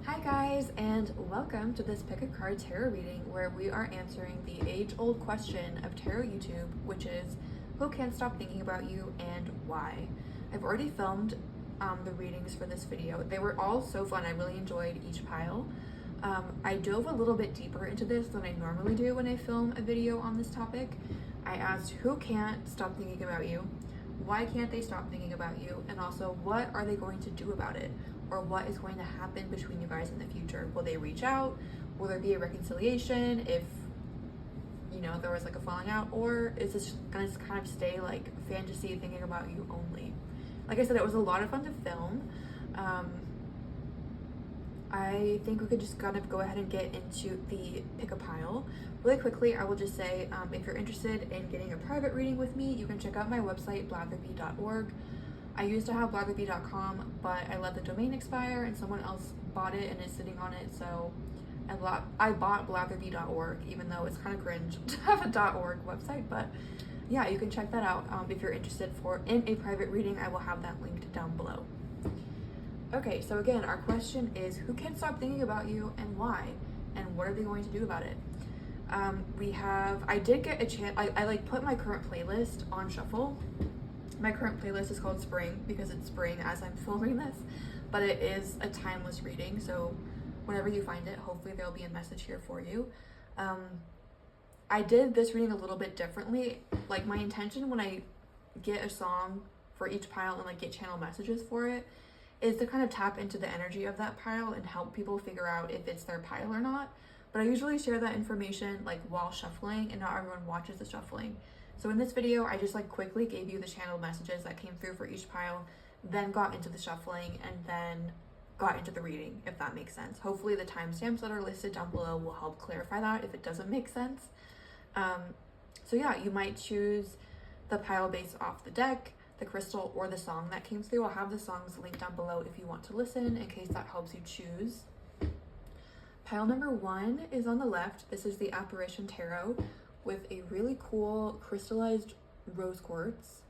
Hi guys, and welcome to this pick a card tarot reading where we are answering the age-old question of tarot YouTube, which is who can't stop thinking about you and why. I've already filmed the readings for this video. They were all so fun. I really enjoyed each pile. I dove a little bit deeper into this than I normally do when I film a video on this topic. I asked who can't stop thinking about you, why can't they stop thinking about you, and also what are they going to do about it, or what is going to happen between you guys in the future. Will they reach out? Will there be a reconciliation if there was like a falling out, or is this gonna kind of stay like fantasy thinking about you only? Like I said, it was a lot of fun to film. I think we could just kind of go ahead and get into the pick a pile. Really quickly, I will just say, if you're interested in getting a private reading with me, you can check out my website, blatherby.org. I used to have blatherby.com, but I let the domain expire and someone else bought it and is sitting on it, so I bought blatherby.org, even though it's kind of cringe to have a .org website, but yeah, you can check that out if you're interested in a private reading. I will have that linked down below. Okay, so again, our question is who can't stop thinking about you and why, and what are they going to do about it? I did get a chance, I put my current playlist on shuffle. My current playlist is called Spring because it's spring as I'm filming this, but it is a timeless reading, so whenever you find it, hopefully there'll be a message here for you. I did this reading a little bit differently. Like, my intention when I get a song for each pile and get channel messages for it is to kind of tap into the energy of that pile and help people figure out if it's their pile or not. But I usually share that information while shuffling, and not everyone watches the shuffling. So in this video, I just quickly gave you the channel messages that came through for each pile, then got into the shuffling, and then got into the reading, if that makes sense. Hopefully the timestamps that are listed down below will help clarify that if it doesn't make sense. So yeah, you might choose the pile based off the deck, the crystal, or the song that came through. I'll have the songs linked down below if you want to listen, in case that helps you choose. Pile number 1 is on the left. This is the Apparition Tarot with a really cool crystallized rose quartz.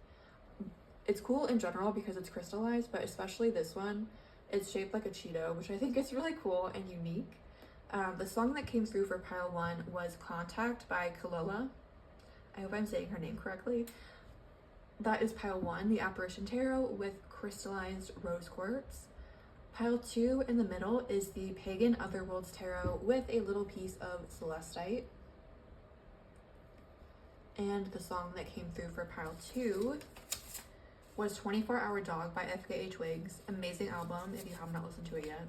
It's cool in general because it's crystallized, but especially this one, it's shaped like a Cheeto, which I think is really cool and unique. The song that came through for pile 1 was Contact by Kalila. I hope I'm saying her name correctly. That is pile 1, the Apparition Tarot with crystallized rose quartz. Pile 2 in the middle is the Pagan Otherworlds Tarot with a little piece of celestite. And the song that came through for pile 2 was 24 Hour Dog by FKA Twigs. Amazing album if you have not listened to it yet.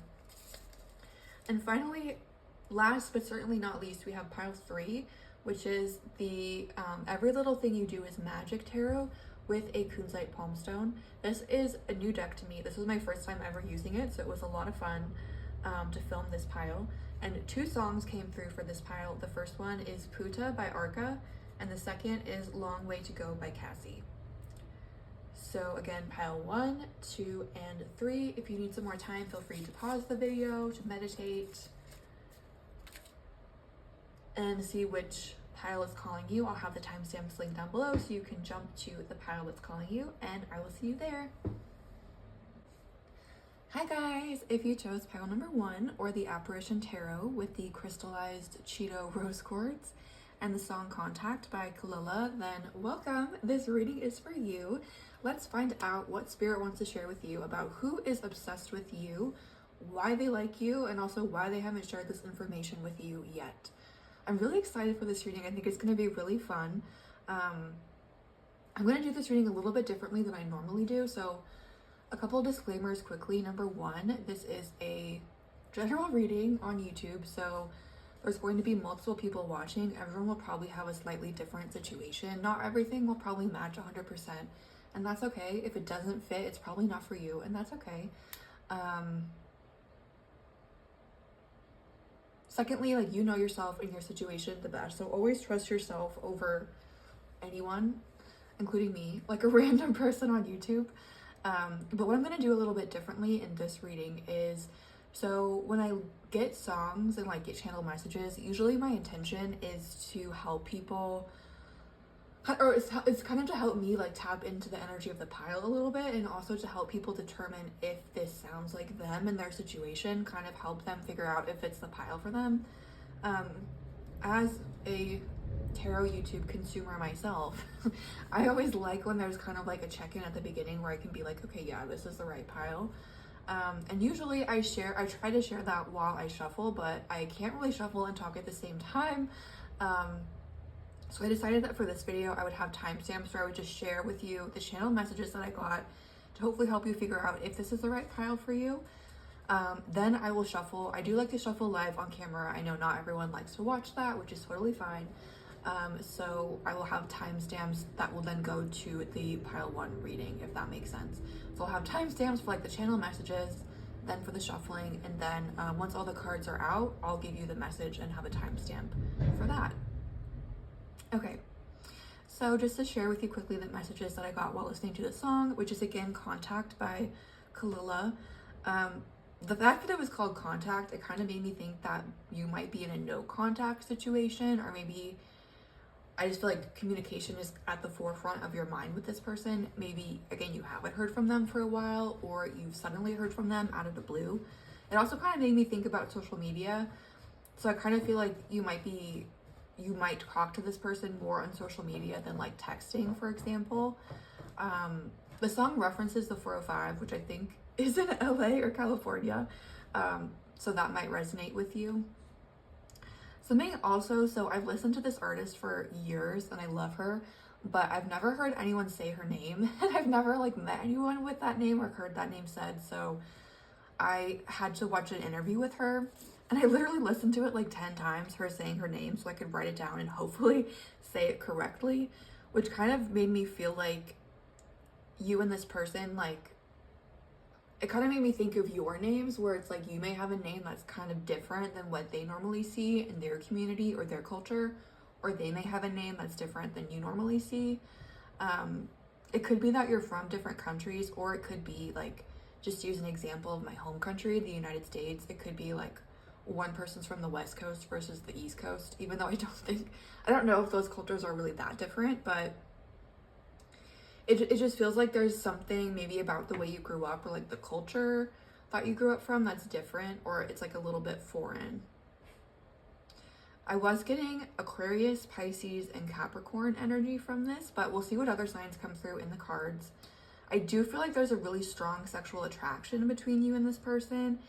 And finally, last but certainly not least, we have pile 3, which is the Every Little Thing You Do Is Magic Tarot with a kunzite palm stone. This is a new deck to me. This was my first time ever using it, so it was a lot of fun to film this pile. And 2 songs came through for this pile. The first one is Puta by Arca, and the second is Long Way to Go by Cassie. So again, pile 1, 2, and 3. If you need some more time, feel free to pause the video to meditate and see which pile is calling you. I'll have the timestamps linked down below so you can jump to the pile that's calling you, and I will see you there. Hi guys! If you chose pile number 1, or the Apparition Tarot with the crystallized Cheeto rose quartz and the song Contact by Kalila, then welcome. This reading is for you. Let's find out what Spirit wants to share with you about who is obsessed with you, why they like you, and also why they haven't shared this information with you yet. I'm really excited for this reading. I think it's going to be really fun. I'm going to do this reading a little bit differently than I normally do. So a couple of disclaimers quickly. Number 1, this is a general reading on YouTube. So there's going to be multiple people watching. Everyone will probably have a slightly different situation. Not everything will probably match 100%. And that's okay. If it doesn't fit, it's probably not for you. And that's okay. Secondly, you know yourself and your situation the best, so always trust yourself over anyone, including me, a random person on YouTube. But what I'm going to do a little bit differently in this reading is, so when I get songs and get channel messages, usually my intention is to help people or it's kind of to help me like tap into the energy of the pile a little bit, and also to help people determine if this sounds like them in their situation, kind of help them figure out if it's the pile for them. As a tarot YouTube consumer myself, I always like when there's kind of like a check-in at the beginning where I can be like, okay, yeah, this is the right pile. And usually I try to share that while I shuffle, but I can't really shuffle and talk at the same time. So I decided that for this video, I would have timestamps where I would just share with you the channel messages that I got to hopefully help you figure out if this is the right pile for you. Then I will shuffle. I do like to shuffle live on camera. I know not everyone likes to watch that, which is totally fine. So I will have timestamps that will then go to the pile 1 reading, if that makes sense. So I'll have timestamps for like the channel messages, then for the shuffling, and then once all the cards are out, I'll give you the message and have a timestamp for that. Okay, so just to share with you quickly the messages that I got while listening to the song, which is again Contact by Kalila. The fact that it was called Contact, it kind of made me think that you might be in a no contact situation, or maybe I just feel like communication is at the forefront of your mind with this person. Maybe, again, you haven't heard from them for a while, or you've suddenly heard from them out of the blue. It also kind of made me think about social media. So I kind of feel like you might talk to this person more on social media than like texting, for example. The song references the 405, which I think is in LA or California. So that might resonate with you. Something also, so I've listened to this artist for years and I love her, but I've never heard anyone say her name, and I've never like met anyone with that name or heard that name said. So I had to watch an interview with her, and I literally listened to it like 10 times, her saying her name, so I could write it down and hopefully say it correctly, which kind of made me feel like you and this person, like, it kind of made me think of your names, where it's like you may have a name that's kind of different than what they normally see in their community or their culture, or they may have a name that's different than you normally see. It could be that you're from different countries, or it could be like, just use an example of my home country, the United States. It could be like one person's from the West Coast versus the East Coast, even though I don't know if those cultures are really that different, but it just feels like there's something maybe about the way you grew up, or like the culture that you grew up from, that's different, or it's like a little bit foreign. I was getting Aquarius, Pisces, and Capricorn energy from this, but we'll see what other signs come through in the cards. I do feel like there's a really strong sexual attraction between you and this person.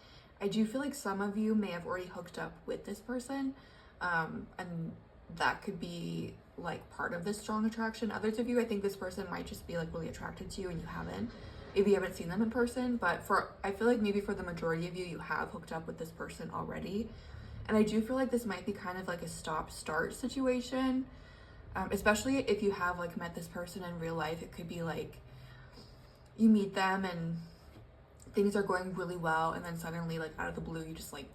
I do feel like some of you may have already hooked up with this person, and that could be like part of this strong attraction. Others of you, I think this person might just be like really attracted to you and you haven't. Maybe you haven't seen them in person, but I feel like maybe for the majority of you, you have hooked up with this person already. And I do feel like this might be kind of like a stop-start situation, especially if you have like met this person in real life. It could be like you meet them and things are going really well, and then suddenly, like out of the blue, you just like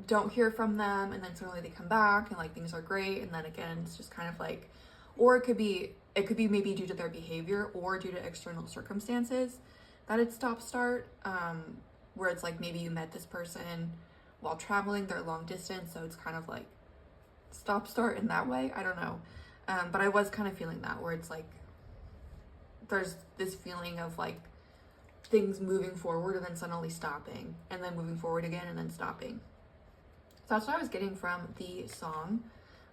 don't hear from them, and then suddenly they come back and like things are great, and then again it's just kind of like, or it could be maybe due to their behavior or due to external circumstances that it's stop-start, where it's like maybe you met this person while traveling, they're long distance, so it's kind of like stop-start in that way. I don't know, but I was kind of feeling that, where it's like there's this feeling of like things moving forward and then suddenly stopping, and then moving forward again and then stopping. So that's what I was getting from the song.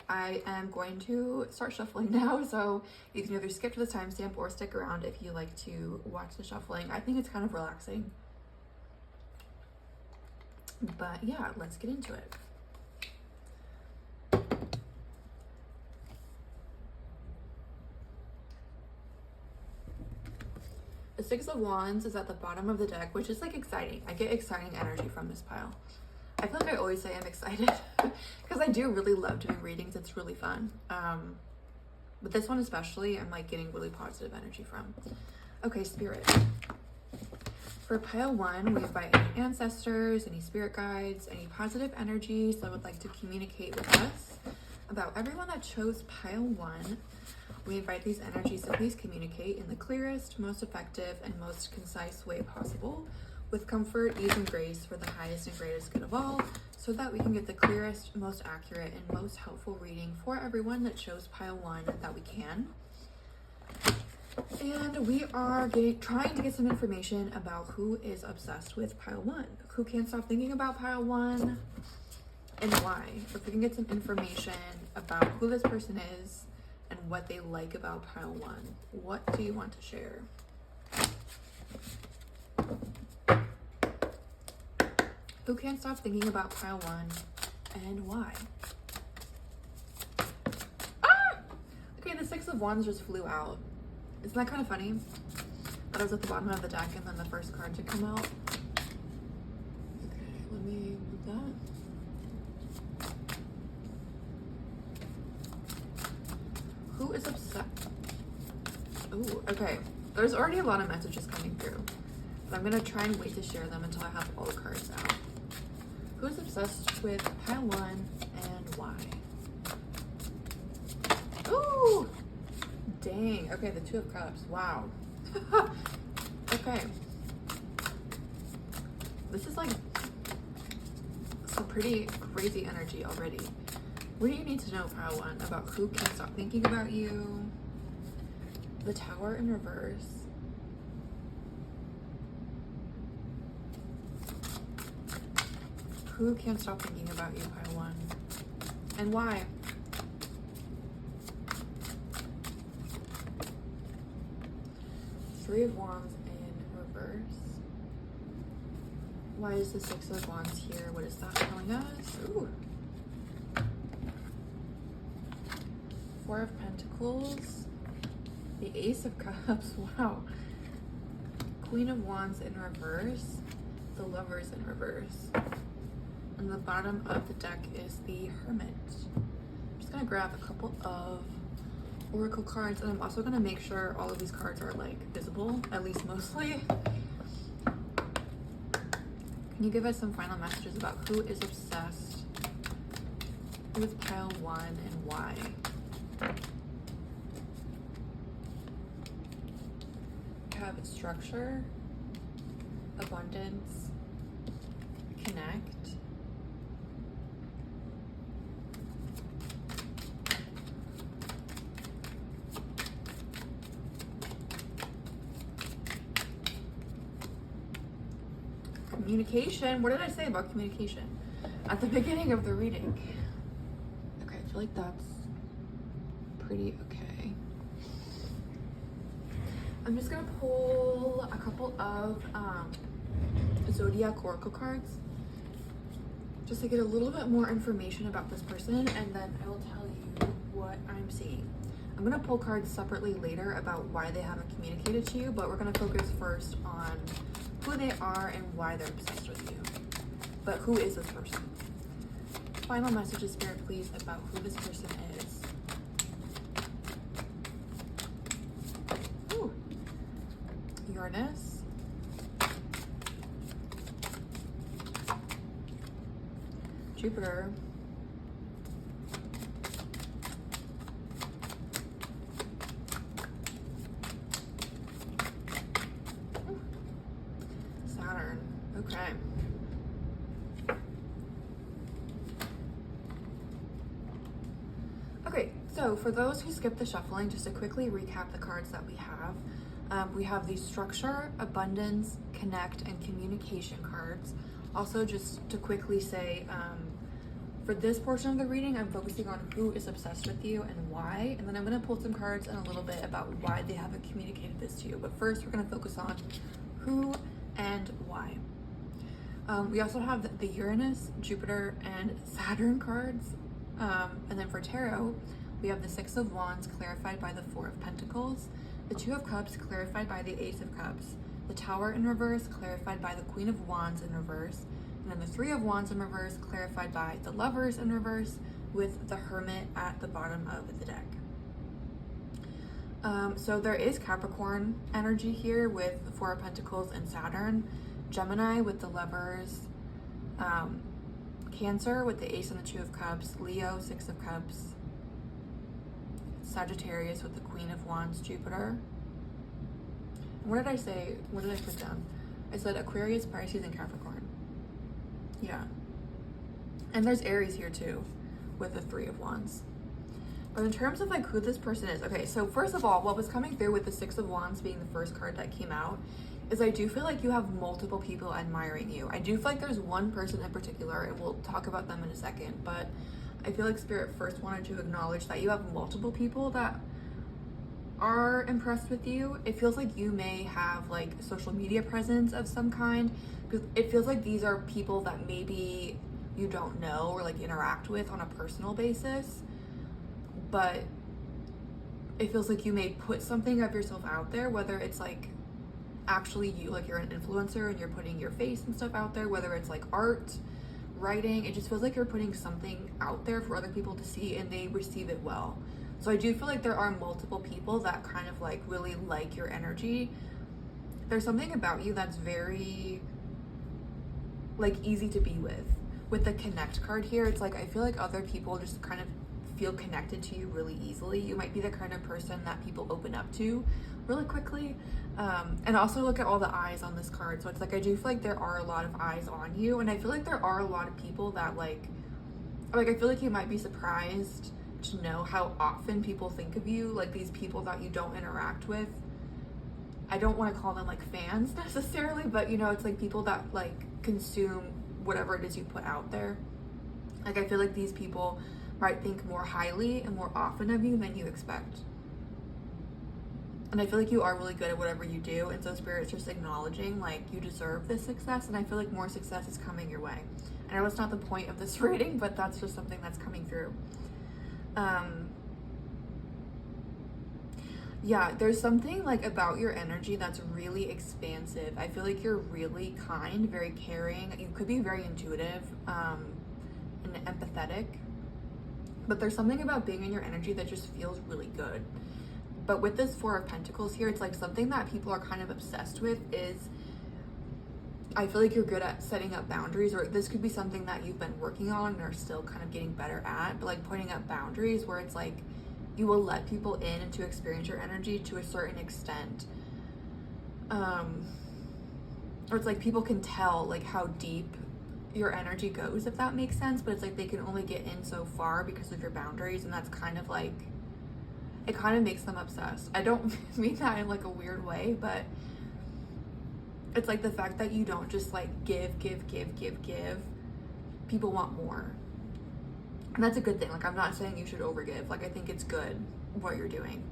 I am going to start shuffling now, so you can either skip to the timestamp or stick around if you like to watch the shuffling. I think it's kind of relaxing. But yeah, let's get into it. The Six of Wands is at the bottom of the deck, which is like exciting. I get exciting energy from this pile. I feel like I always say I'm excited because I do really love doing readings. It's really fun. But this one especially, I'm like getting really positive energy from. Okay, Spirit. For pile 1, we invite any ancestors, any spirit guides, any positive energies that would like to communicate with us about everyone that chose pile 1. We invite these energies to please communicate in the clearest, most effective, and most concise way possible, with comfort, ease, and grace for the highest and greatest good of all, so that we can get the clearest, most accurate, and most helpful reading for everyone that chose pile 1 that we can. And we are trying to get some information about who is obsessed with pile one, who can't stop thinking about pile one, and why. If we can get some information about who this person is and what they like about pile one, what do you want to share? Who can't stop thinking about pile one and why? Ah! Okay, the Six of Wands just flew out. Isn't that kind of funny? That was at the bottom of the deck and then the first card to come out. Okay, let me move that. Who is upset? Oh, okay. There's already a lot of messages coming through, but I'm gonna try and wait to share them until I have all the cards out. Who's obsessed with pile one and why? Ooh! Dang. Okay, the Two of Cups. Wow. Okay. This is like some pretty crazy energy already. What do you need to know, pile one, about who can't stop thinking about you? The Tower in reverse. Who can't stop thinking about you, pile one? And why? Three of Wands in reverse. Why is the Six of Wands here? What is that telling us? Ooh. Four of Pentacles. The Ace of Cups. Wow. Queen of Wands in reverse. The Lovers in reverse. And the bottom of the deck is the Hermit. I'm just gonna grab a couple of oracle cards, and I'm also gonna make sure all of these cards are like visible, at least mostly. Can you give us some final messages about who is obsessed with pile one and why? We have structure, abundance, connect, communication. What did I say about communication at the beginning of the reading? Okay, I feel like that's pretty okay. I'm just gonna pull a couple of zodiac oracle cards just to get a little bit more information about this person, and then I will tell you what I'm seeing. I'm gonna pull cards separately later about why they haven't communicated to you, but we're gonna focus first on who they are and why they're obsessed with you. But who is this person? Final messages, Spirit, please, about who this person is. Ooh. Uranus. Jupiter. Saturn. Okay. Okay, so for those who skipped the shuffling, just to quickly recap the cards that we have the structure, abundance, connect, and communication cards. Also, just to quickly say, for this portion of the reading, I'm focusing on who is obsessed with you and why, and then I'm going to pull some cards and a little bit about why they haven't communicated this to you. But first, we're going to focus on who and why. We also have the Uranus, Jupiter, and Saturn cards. And then for tarot, we have the Six of Wands clarified by the Four of Pentacles, the Two of Cups clarified by the Ace of Cups, the Tower in reverse clarified by the Queen of Wands in reverse, and then the Three of Wands in reverse clarified by the Lovers in reverse, with the Hermit at the bottom of the deck. So there is Capricorn energy here with the Four of Pentacles and Saturn, Gemini with the Lovers, Cancer with the Ace and the Two of Cups, Leo, Six of Cups, Sagittarius with the Queen of Wands, Jupiter. What did I say? What did I put down? I said Aquarius, Pisces, and Capricorn. Yeah. And there's Aries here too with the Three of Wands. But in terms of like who this person is, okay, so first of all, what was coming through with the Six of Wands being the first card that came out is I do feel like you have multiple people admiring you. I do feel like there's one person in particular, and we'll talk about them in a second, but I feel like Spirit first wanted to acknowledge that you have multiple people that are impressed with you. It feels like you may have like social media presence of some kind, because it feels like these are people that maybe you don't know or like interact with on a personal basis, but it feels like you may put something of yourself out there, whether it's like actually you, like you're an influencer and you're putting your face and stuff out there, whether it's like art, writing. It just feels like you're putting something out there for other people to see and they receive it well. So I do feel like there are multiple people that kind of like really like your energy. There's something about you that's very like easy to be with. With the connect card here, it's like I feel like other people just kind of feel connected to you really easily. You might be the kind of person that people open up to really quickly. And also look at all the eyes on this card. So it's like I do feel like there are a lot of eyes on you, and I feel like there are a lot of people that like I feel like you might be surprised to know how often people think of you, like these people that you don't interact with. I don't want to call them like fans necessarily, but you know, it's like people that like consume whatever it is you put out there. Like I feel like these people might think more highly and more often of you than you expect. And I feel like you are really good at whatever you do, and so Spirit's just acknowledging like you deserve this success, and I feel like more success is coming your way. I know it's not the point of this reading, but that's just something that's coming through. Yeah, there's something like about your energy that's really expansive. I feel like you're really kind, very caring. You could be very intuitive, and empathetic, but there's something about being in your energy that just feels really good. But with this Four of Pentacles here, it's like something that people are kind of obsessed with is I feel like you're good at setting up boundaries, or this could be something that you've been working on and are still kind of getting better at, but like putting up boundaries where it's like you will let people in and to experience your energy to a certain extent. Or it's like people can tell like how deep your energy goes, if that makes sense, but it's like they can only get in so far because of your boundaries, and that's kind of like, it kind of makes them obsessed. I don't mean that in like a weird way, but it's like the fact that you don't just like give. People want more. And that's a good thing. Like I'm not saying you should overgive. Like I think it's good what you're doing.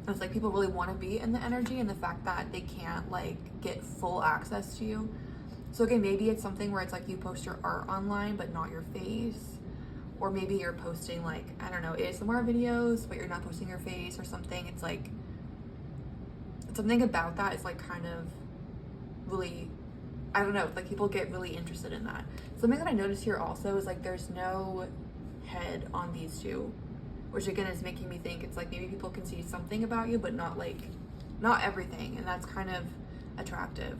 It's like people really want to be in the energy, and the fact that they can't like get full access to you. So again, maybe it's something where it's like you post your art online but not your face. Or maybe you're posting like, I don't know, ASMR videos, but you're not posting your face or something. It's like, something about that is like kind of really, I don't know, like people get really interested in that. Something that I noticed here also is like there's no head on these two, which again is making me think it's like maybe people can see something about you, but not everything. And that's kind of attractive.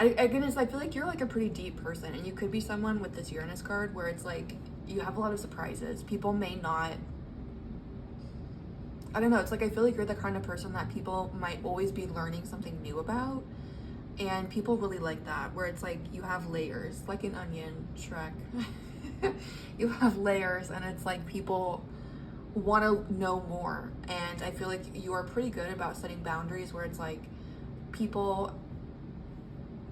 I feel like you're like a pretty deep person, and you could be someone with this Uranus card where it's like you have a lot of surprises. People may not, I don't know, it's like I feel like you're the kind of person that people might always be learning something new about, and people really like that, where it's like you have layers, like an onion, Shrek. You have layers, and it's like people want to know more, and I feel like you are pretty good about setting boundaries where it's like people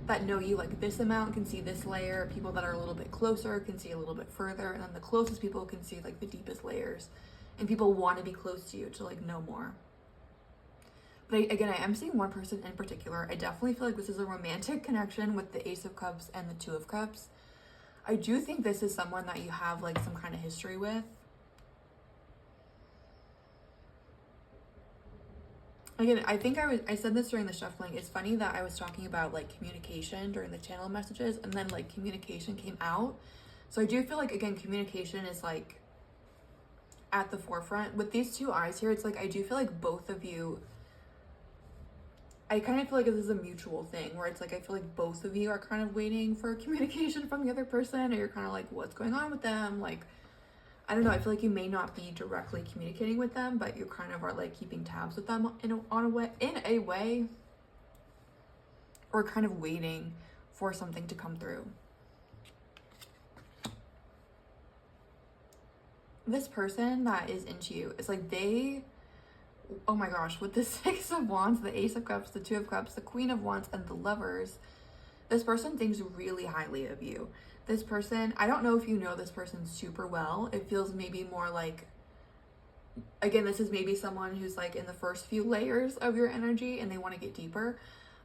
that know you like this amount can see this layer, people that are a little bit closer can see a little bit further, and then the closest people can see like the deepest layers, and people want to be close to you to like know more. But again, I am seeing one person in particular. I definitely feel like this is a romantic connection with the Ace of Cups and the Two of Cups. I do think this is someone that you have like some kind of history with. Again, I think I said this during the shuffling. It's funny that I was talking about like communication during the channel messages, and then like communication came out. So I do feel like, again, communication is like at the forefront. With these two eyes here, it's like I do feel like both of you, I kind of feel like this is a mutual thing where it's like I feel like both of you are kind of waiting for communication from the other person, or you're kind of like, what's going on with them? Like, I don't know, I feel like you may not be directly communicating with them, but you kind of are like keeping tabs with them in a way, or kind of waiting for something to come through. this person that is into you, it's like they, oh my gosh, with the Six of Wands, the Ace of Cups, the Two of Cups, the Queen of Wands, and the Lovers, this person thinks really highly of you. This person, I don't know if you know this person super well. It feels maybe more like, again, this is maybe someone who's like in the first few layers of your energy and they want to get deeper.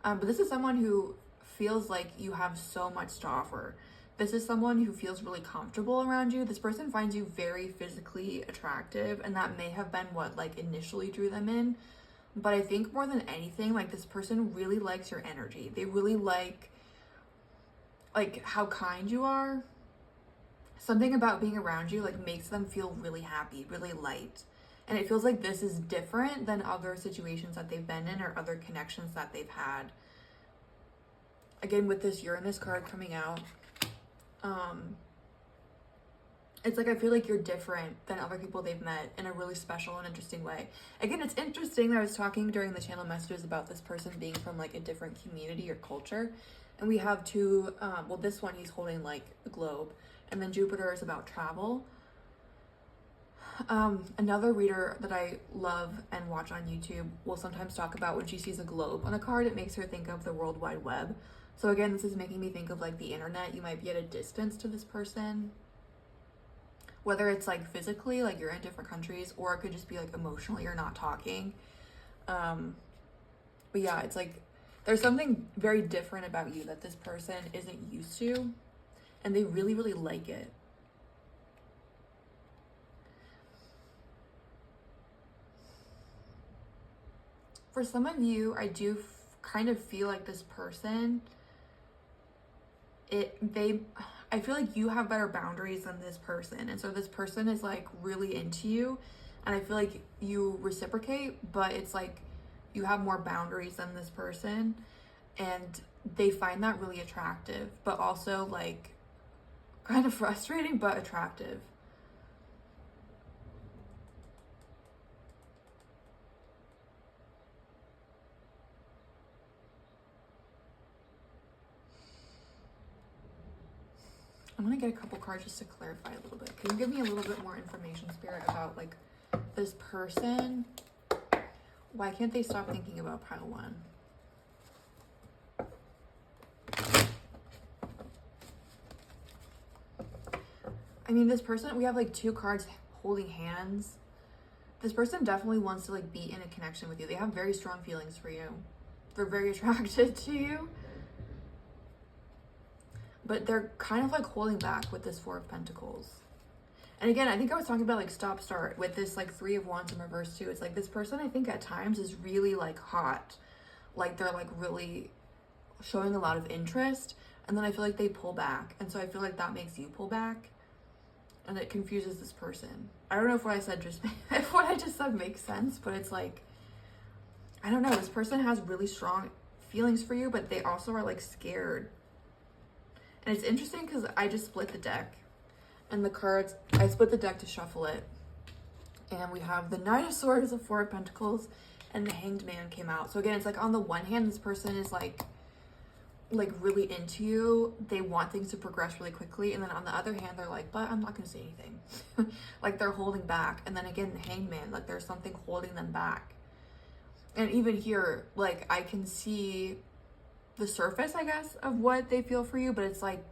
But this is someone who feels like you have so much to offer. This is someone who feels really comfortable around you. This person finds you very physically attractive, and that may have been what like initially drew them in. But I think more than anything, like this person really likes your energy. They really like how kind you are. Something about being around you like makes them feel really happy, really light. And it feels like this is different than other situations that they've been in or other connections that they've had. Again, with this Uranus card coming out, it's like I feel like you're different than other people they've met in a really special and interesting way. Again, it's interesting that I was talking during the channel messages about this person being from like a different community or culture. And we have two, well, this one he's holding like the globe, and then Jupiter is about travel. Another reader that I love and watch on YouTube will sometimes talk about when she sees a globe on a card, it makes her think of the World Wide Web. So again, this is making me think of like the internet. You might be at a distance to this person, whether it's like physically, like you're in different countries, or it could just be like emotionally you're not talking. But yeah, it's like there's something very different about you that this person isn't used to, and they really, really like it. For some of you, I do kind of feel like this person, I feel like you have better boundaries than this person. And so this person is like really into you, and I feel like you reciprocate, but it's like you have more boundaries than this person, and they find that really attractive, but also like kind of frustrating, but attractive. I'm gonna get a couple cards just to clarify a little bit. Can you give me a little bit more information, Spirit, about like this person? Why can't they stop thinking about pile one? I mean, this person, we have like two cards holding hands. This person definitely wants to like be in a connection with you. They have very strong feelings for you. They're very attracted to you. But they're kind of like holding back with this Four of Pentacles. And again, I think I was talking about like stop start with this like Three of Wands in reverse too. It's like this person, I think at times is really like hot. Like they're like really showing a lot of interest. And then I feel like they pull back. And so I feel like that makes you pull back. And it confuses this person. I don't know if what I said if what I just said makes sense, but it's like, I don't know. This person has really strong feelings for you, but they also are like scared. And it's interesting because I just split the deck, and the cards, I split the deck to shuffle it. And we have the Knight of Swords, the Four of Pentacles, and the Hanged Man came out. So again, it's like on the one hand, this person is like really into you. They want things to progress really quickly. And then on the other hand, they're like, but I'm not going to say anything. Like they're holding back. And then again, the Hanged Man, like there's something holding them back. And even here, like I can see the surface, I guess, of what they feel for you, but it's like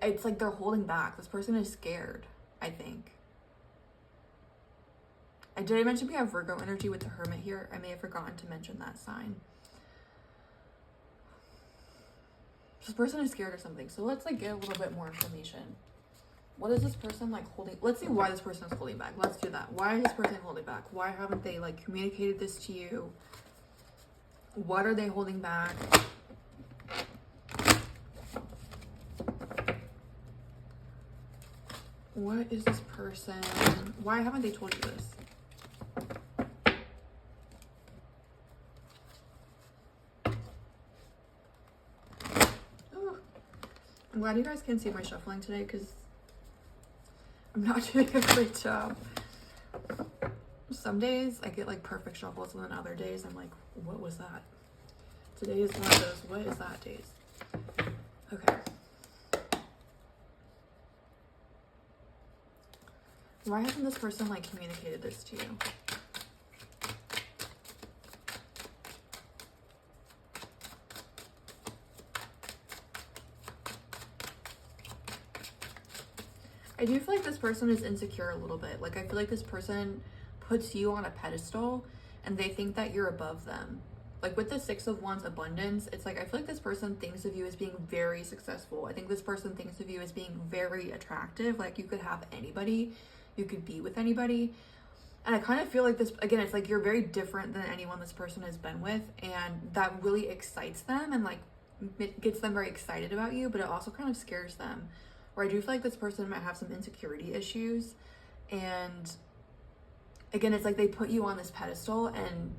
it's like they're holding back. This person is scared, I think. Did I mention we have Virgo energy with the Hermit here? I may have forgotten to mention that sign. This person is scared or something. So let's like get a little bit more information. What is this person like holding? Let's see why this person is holding back. Let's do that. Why is this person holding back? Why haven't they like communicated this to you? What are they holding back? What is this person? Why haven't they told you this? Ooh. I'm glad you guys can see my shuffling today because I'm not doing a great job. Some days I get like perfect shuffles, and then other days I'm like, what was that? Today is one of those, what is that days? Okay. Why hasn't this person like communicated this to you? I do feel like this person is insecure a little bit. Like I feel like this person puts you on a pedestal and they think that you're above them. Like with the Six of Wands abundance, it's like I feel like this person thinks of you as being very successful. I think this person thinks of you as being very attractive. Like you could have anybody, you could be with anybody. And I kind of feel like this, again, it's like you're very different than anyone this person has been with. And that really excites them and like it gets them very excited about you, but it also kind of scares them. Or I do feel like this person might have some insecurity issues. And again, it's like they put you on this pedestal and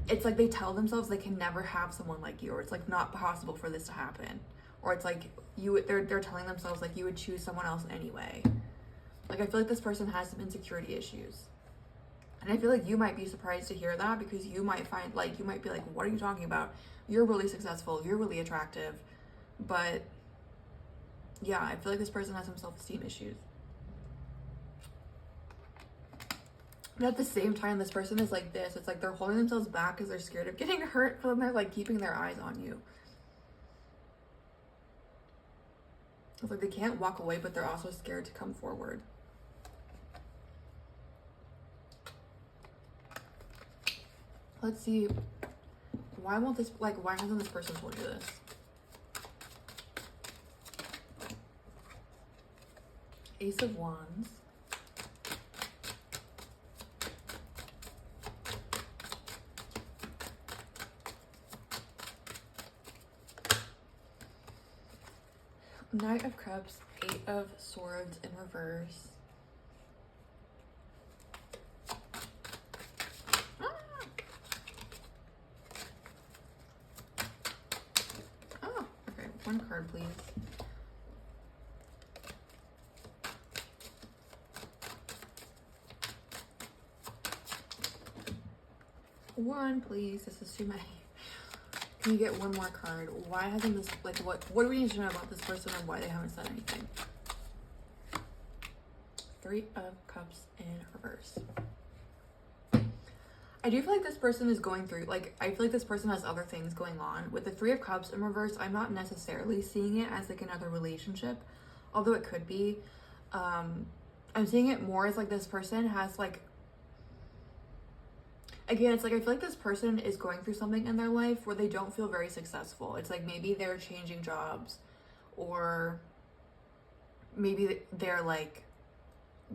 it's like they tell themselves they can never have someone like you, or it's like not possible for this to happen. Or it's like they're telling themselves like you would choose someone else anyway. Like I feel like this person has some insecurity issues. And I feel like you might be surprised to hear that because you might find like, you might be like, what are you talking about? You're really successful, you're really attractive. But yeah, I feel like this person has some self-esteem issues. But at the same time, this person is like this. It's like they're holding themselves back because they're scared of getting hurt, but then they're like keeping their eyes on you. It's like they can't walk away, but they're also scared to come forward. Let's see. Why won't this, like, why hasn't this person told you this? Ace of Wands. Knight of Cups, Eight of Swords in reverse. Oh, okay. One card, please. One, please. This is too many. Can you get one more card? Why hasn't this, like, what do we need to know about this person and why they haven't said anything? Three of Cups in reverse. I do feel like this person is going through, like, I feel like this person has other things going on. With the Three of Cups in reverse, I'm not necessarily seeing it as, like, another relationship, although it could be. I'm seeing it more as, like, this person has, like, again, it's like I feel like this person is going through something in their life where they don't feel very successful. It's like maybe they're changing jobs, or maybe they're like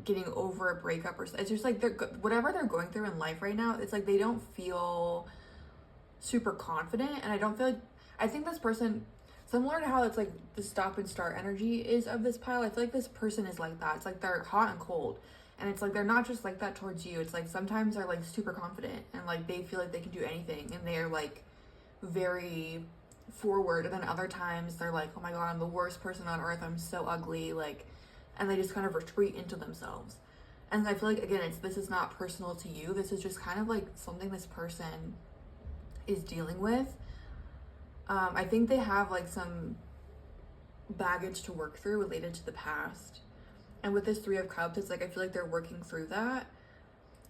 getting over a breakup, or it's just like they're whatever they're going through in life right now. It's like they don't feel super confident, and I don't feel like, I think this person, similar to how it's like the stop and start energy is of this pile, I feel like this person is like that. It's like they're hot and cold. And it's like they're not just like that towards you. It's like sometimes they're like super confident and like they feel like they can do anything and they're like very forward. And then other times they're like, oh my god, I'm the worst person on earth, I'm so ugly, like, and they just kind of retreat into themselves. And I feel like, again, this is not personal to you. This is just kind of like something this person is dealing with. I think they have like some baggage to work through related to the past. And with this Three of Cups, it's like I feel like they're working through that.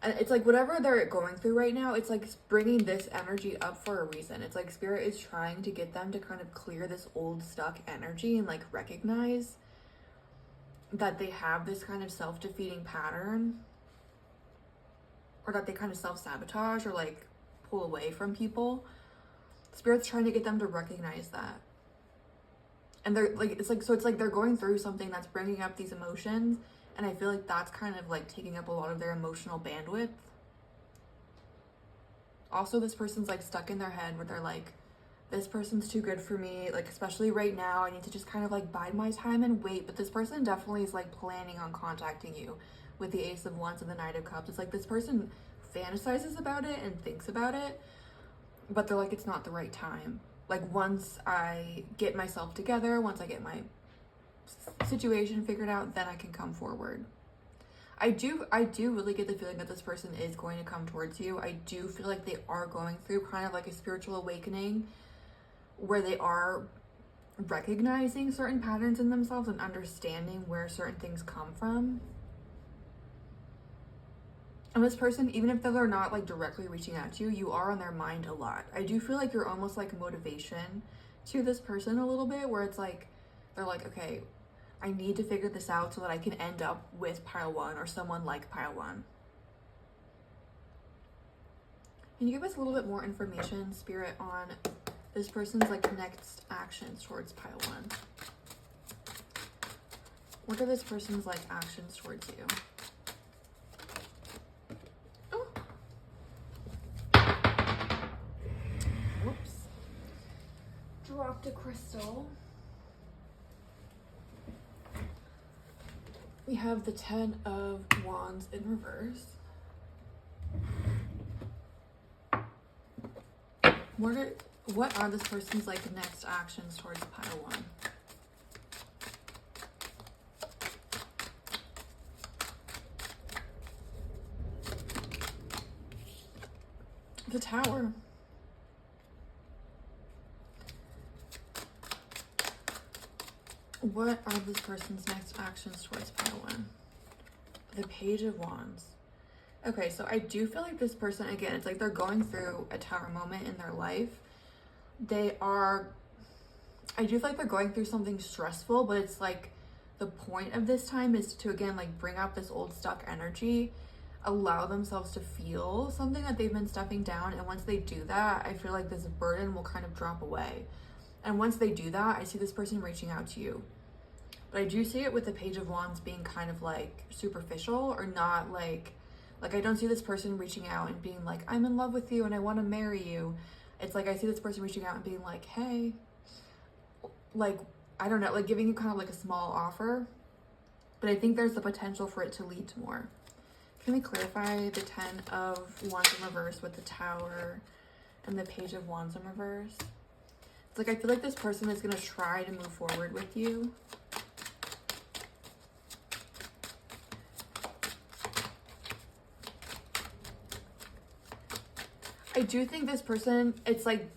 And it's like whatever they're going through right now, it's like bringing this energy up for a reason. It's like Spirit is trying to get them to kind of clear this old stuck energy and like recognize that they have this kind of self-defeating pattern, or that they kind of self-sabotage or like pull away from people. Spirit's trying to get them to recognize that. And they're like, it's like they're going through something that's bringing up these emotions. And I feel like that's kind of like taking up a lot of their emotional bandwidth. Also, this person's like stuck in their head where they're like, this person's too good for me. Like, especially right now, I need to just kind of like bide my time and wait. But this person definitely is like planning on contacting you with the Ace of Wands and the Knight of Cups. It's like this person fantasizes about it and thinks about it, but they're like, it's not the right time. Like, once I get myself together, once I get my situation figured out, then I can come forward. I do really get the feeling that this person is going to come towards you. I do feel like they are going through kind of like a spiritual awakening where they are recognizing certain patterns in themselves and understanding where certain things come from. And this person, even if they're not like directly reaching out to you, you are on their mind a lot. I do feel like you're almost like motivation to this person a little bit, where it's like, they're like, okay, I need to figure this out so that I can end up with pile one or someone like pile one. Can you give us a little bit more information, Spirit, on this person's like next actions towards pile one? What are this person's like actions towards you? Oh. Whoops. Dropped a crystal. We have the 10 of Wands in reverse. What are this person's like next actions towards pile one? The Tower. What are this person's next actions towards pile one? The Page of Wands. Okay, so I do feel like this person, again, it's like they're going through a tower moment in their life. I do feel like they're going through something stressful, but it's like the point of this time is to, again, like bring out this old stuck energy, allow themselves to feel something that they've been stuffing down. And once they do that, I feel like this burden will kind of drop away. And once they do that, I see this person reaching out to you. But I do see it with the Page of Wands being kind of like superficial, or not like I don't see this person reaching out and being like, I'm in love with you and I want to marry you. It's like I see this person reaching out and being like, hey, like, I don't know, like giving you kind of like a small offer. But I think there's the potential for it to lead to more. Can we clarify the 10 of Wands in reverse with the Tower and the Page of Wands in reverse? It's like I feel like this person is going to try to move forward with you. I do think this person, it's like,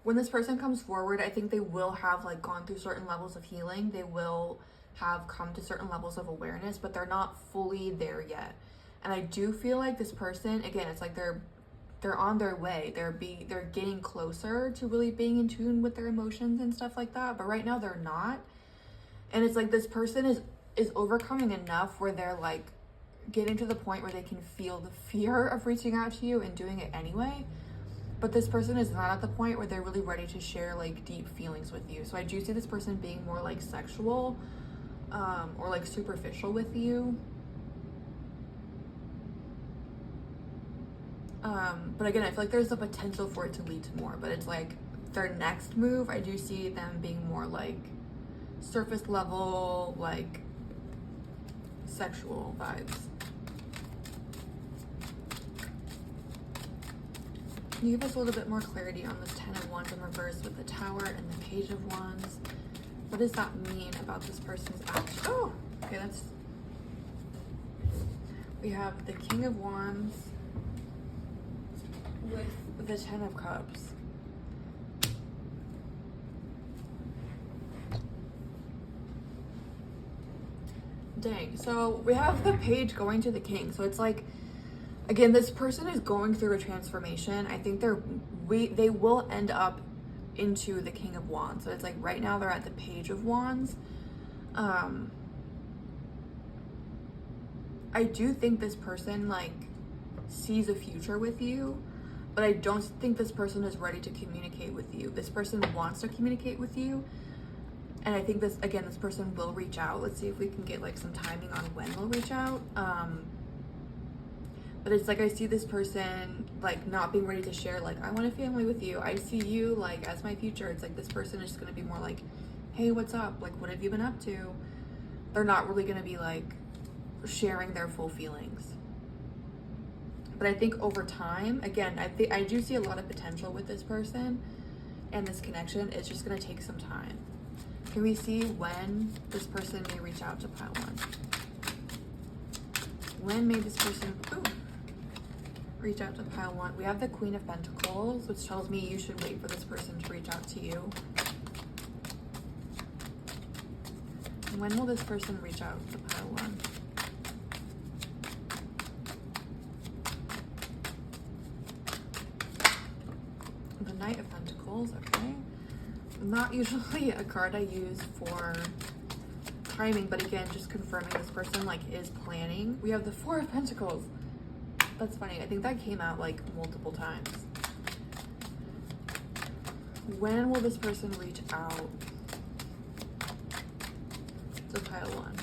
when this person comes forward, I think they will have like gone through certain levels of healing. They will have come to certain levels of awareness, but they're not fully there yet. And I do feel like this person, again, it's like they're on their way. They're getting closer to really being in tune with their emotions and stuff like that. But right now they're not. And it's like this person is overcoming enough where they're like getting to the point where they can feel the fear of reaching out to you and doing it anyway. But this person is not at the point where they're really ready to share like deep feelings with you. So I do see this person being more like sexual, or like superficial with you. But again, I feel like there's the potential for it to lead to more, but it's like their next move, I do see them being more like surface level, like sexual vibes. Can you give us a little bit more clarity on this 10 of Wands in reverse with the Tower and the Page of Wands? What does that mean about this person's action? Oh, okay, we have the King of Wands with the 10 of Cups. Dang, so we have the Page going to the King. So it's like, again, this person is going through a transformation. I think they will end up into the King of Wands. So it's like right now they're at the Page of Wands. I do think this person like sees a future with you, but I don't think this person is ready to communicate with you. This person wants to communicate with you. And I think this person will reach out. Let's see if we can get like some timing on when they'll reach out. But it's like I see this person like not being ready to share like, I want a family with you. I see you like as my future. It's like this person is just going to be more like, hey, what's up? Like, what have you been up to? They're not really going to be like sharing their full feelings. But I think over time, again, I do see a lot of potential with this person and this connection. It's just going to take some time. Can we see when this person may reach out to pile one? When may this person reach out to pile one? We have the Queen of Pentacles, which tells me you should wait for this person to reach out to you. When will this person reach out to pile one? The Knight of Pentacles, okay. Not usually a card I use for timing, but again, just confirming this person like is planning. We have the Four of Pentacles. That's funny. I think that came out like multiple times. When will this person reach out to pile one?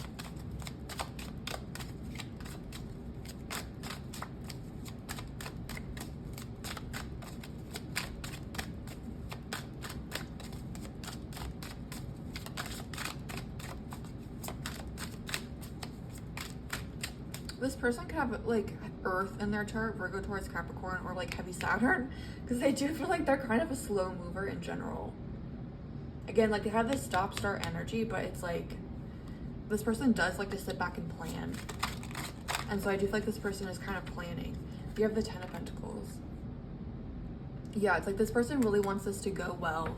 This person could have like Earth in their chart, Virgo, Taurus, Capricorn, or like heavy Saturn, because I do feel like they're kind of a slow mover in general. Again, like they have this stop-start energy, but it's like this person does like to sit back and plan. And so I do feel like this person is kind of planning. You have the Ten of Pentacles. Yeah, it's like this person really wants this to go well.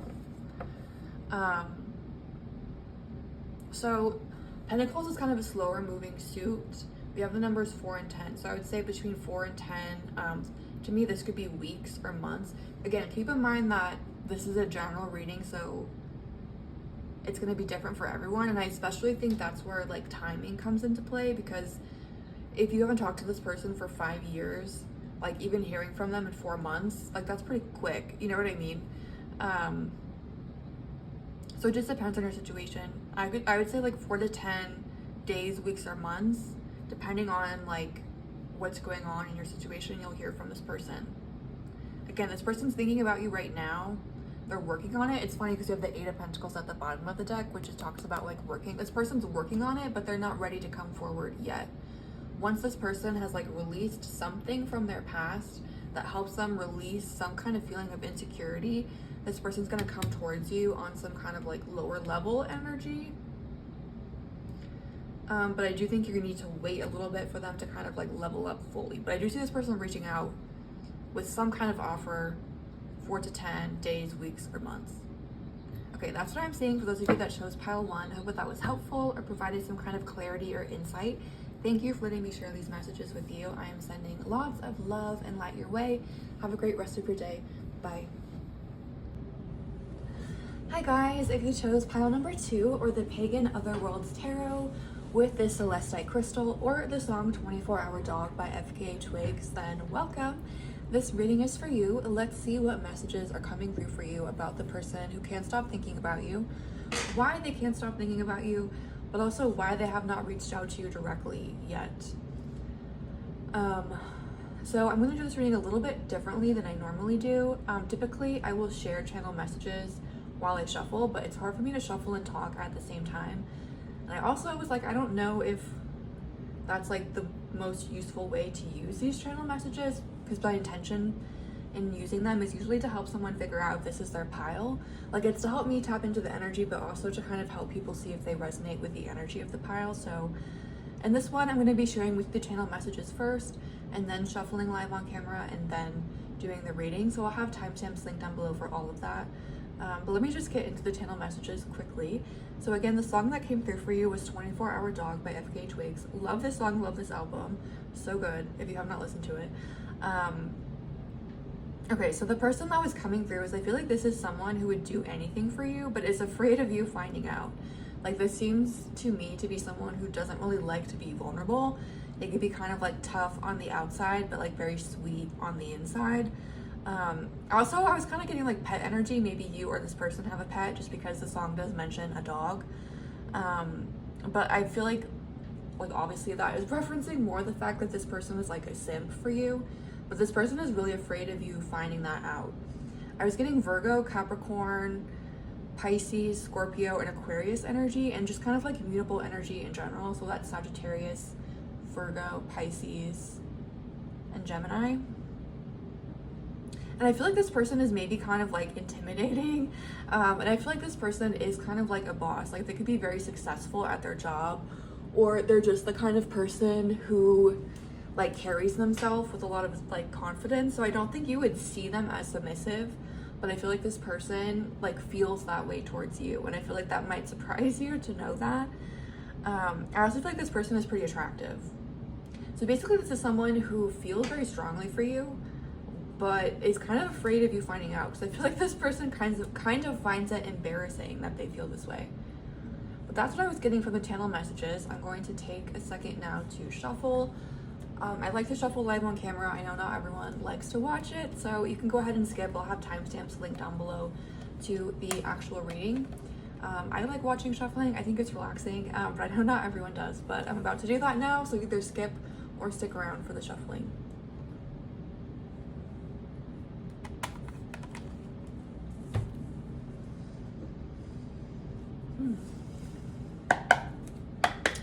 So Pentacles is kind of a slower moving suit. We have the numbers 4 and 10. So I would say between 4 and 10. To me, this could be weeks or months. Again, keep in mind that this is a general reading, so it's going to be different for everyone. And I especially think that's where like timing comes into play, because if you haven't talked to this person for 5 years, like even hearing from them in 4 months, like that's pretty quick. You know what I mean? So it just depends on your situation. I would say like 4 to 10 days, weeks, or months. Depending on like what's going on in your situation, you'll hear from this person. Again, this person's thinking about you right now. They're working on it. It's funny because you have the Eight of Pentacles at the bottom of the deck, which just talks about like working. This person's working on it, but they're not ready to come forward yet. Once this person has like released something from their past that helps them release some kind of feeling of insecurity, this person's gonna come towards you on some kind of like lower level energy. But I do think you're gonna need to wait a little bit for them to kind of like level up fully. But I do see this person reaching out with some kind of offer, 4 to 10 days, weeks, or months. Okay, that's what I'm seeing for those of you that chose pile 1. I hope that was helpful or provided some kind of clarity or insight. Thank you for letting me share these messages with you. I am sending lots of love and light your way. Have a great rest of your day. Bye. Hi guys, if you chose pile number 2 or the Pagan Otherworlds Tarot with this celestite crystal or the song 24-Hour Dog by FKA Twigs, then welcome. This reading is for you. Let's see what messages are coming through for you about the person who can't stop thinking about you, why they can't stop thinking about you, but also why they have not reached out to you directly yet. So I'm going to do this reading a little bit differently than I normally do. Typically, I will share channel messages while I shuffle, but it's hard for me to shuffle and talk at the same time. And I also was like, I don't know if that's like the most useful way to use these channel messages, because my intention in using them is usually to help someone figure out if this is their pile. Like it's to help me tap into the energy, but also to kind of help people see if they resonate with the energy of the pile. So in this one, I'm going to be sharing with the channel messages first, and then shuffling live on camera, and then doing the reading. So I'll have timestamps linked down below for all of that. But let me just get into the channel messages quickly. So again, the song that came through for you was 24-Hour Dog by FKA Twigs. Love this song, love this album. So good, if you have not listened to it. Okay, so the person that was coming through is, I feel like this is someone who would do anything for you, but is afraid of you finding out. Like this seems to me to be someone who doesn't really like to be vulnerable. They could be kind of like tough on the outside, but like very sweet on the inside. Also, I was kind of getting like pet energy. Maybe you or this person have a pet, just because the song does mention a dog. But I feel like obviously that is referencing more the fact that this person is like a simp for you, but this person is really afraid of you finding that out. I was getting Virgo, Capricorn, Pisces, Scorpio, and Aquarius energy, and just kind of like mutable energy in general. So that's Sagittarius, Virgo, Pisces, and Gemini. And I feel like this person is maybe kind of like intimidating. And I feel like this person is kind of like a boss. Like they could be very successful at their job, or they're just the kind of person who like carries themselves with a lot of like confidence. So I don't think you would see them as submissive, but I feel like this person like feels that way towards you. And I feel like that might surprise you to know that. I also feel like this person is pretty attractive. So basically this is someone who feels very strongly for you, but is kind of afraid of you finding out, because I feel like this person kind of finds it embarrassing that they feel this way. But that's what I was getting from the channel messages. I'm going to take a second now to shuffle. I like to shuffle live on camera. I know not everyone likes to watch it, so you can go ahead and skip. I'll have timestamps linked down below to the actual reading. I like watching shuffling. I think it's relaxing, but I know not everyone does. But I'm about to do that now, so either skip or stick around for the shuffling.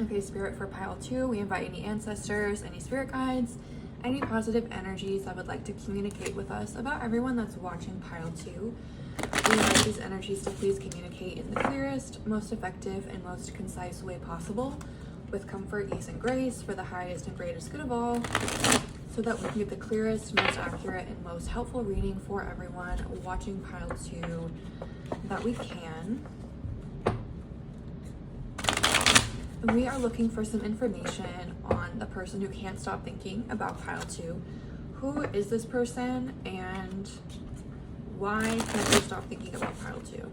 Okay, Spirit, for pile 2, we invite any ancestors, any spirit guides, any positive energies that would like to communicate with us about everyone that's watching pile 2. We invite these energies to please communicate in the clearest, most effective, and most concise way possible, with comfort, ease, and grace for the highest and greatest good of all, so that we can get the clearest, most accurate, and most helpful reading for everyone watching pile 2 that we can. And we are looking for some information on the person who can't stop thinking about pile 2. Who is this person and why can't they stop thinking about pile 2?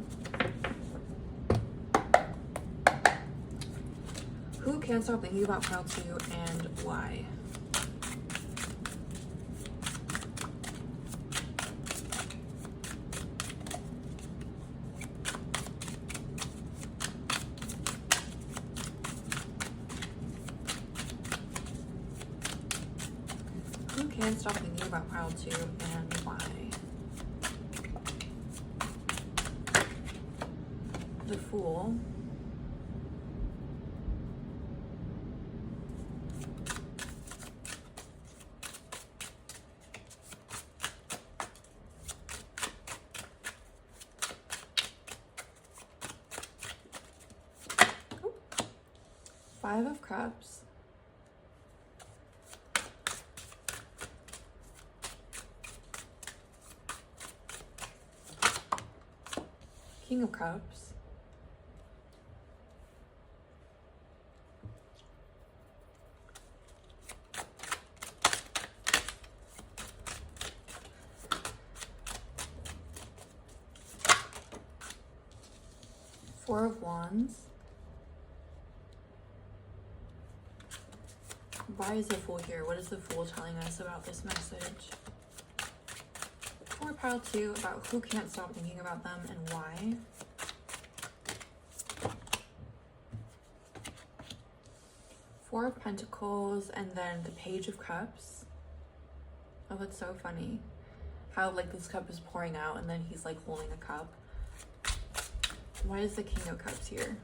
Who can't stop thinking about pile 2 and why? Who can stop thinking about pile 2 and why? The Fool. Ooh. 5 of Cups. King of Cups. Four of Wands. Why is the Fool here? What is the Fool telling us about this message? For pile 2, about who can't stop thinking about them and why. Four of Pentacles, and then the Page of Cups. Oh, that's so funny. How like this cup is pouring out and then he's like holding a cup. Why is the King of Cups here?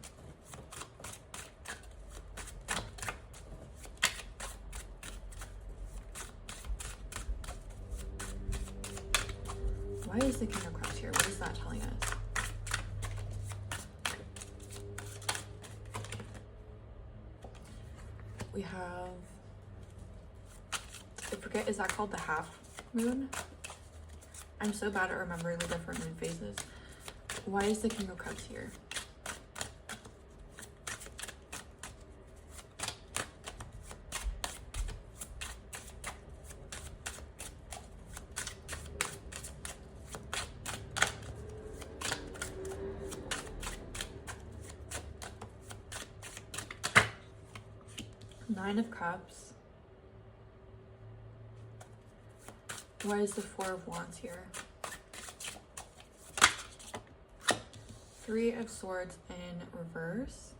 Why is the King of Cups here? What is that telling us? We have, I forget, is that called the half moon? I'm so bad at remembering the different moon phases. Why is the King of Cups here? Nine of Cups. Why is the Four of Wands here? Three of Swords in reverse.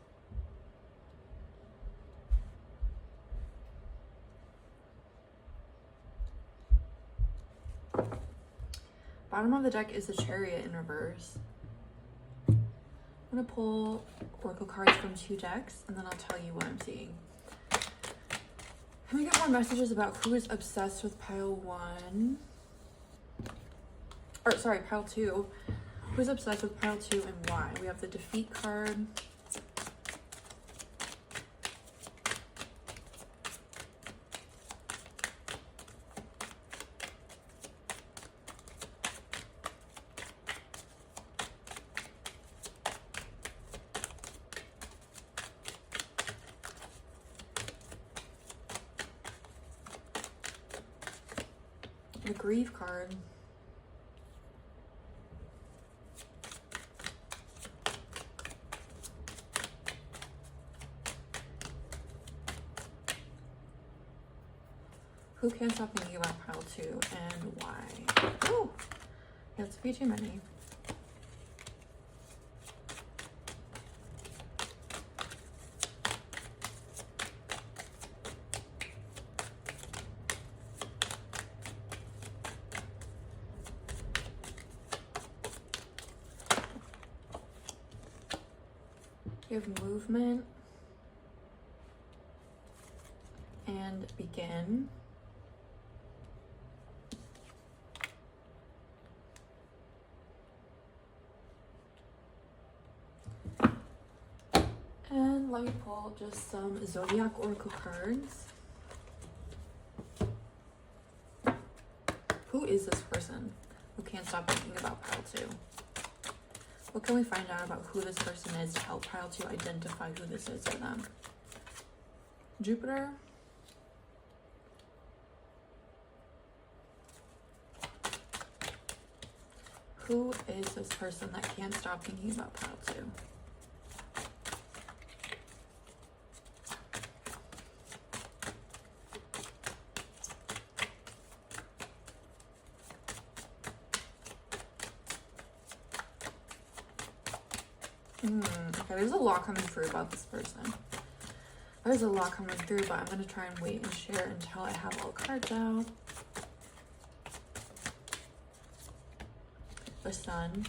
Bottom of the deck is the Chariot in reverse. I'm going to pull oracle cards from 2 decks and then I'll tell you what I'm seeing. Can we get more messages about who is obsessed with pile 1? Or sorry, pile 2. Who's obsessed with pile 2 and why? We have the Defeat card. the grief card. Who can't stop thinking about pile 2 and why? Oh, that's way too many. We have movement and begin. And let me pull just some zodiac oracle cards. Who is this person who can't stop thinking about pile 2? What can we find out about who this person is to help pile 2 identify who this is for them? Jupiter. Who is this person that can't stop thinking about pile 2? Okay, there's a lot coming through about this person. There's a lot coming through, but I'm going to try and wait and share until I have all the cards out. The Sun.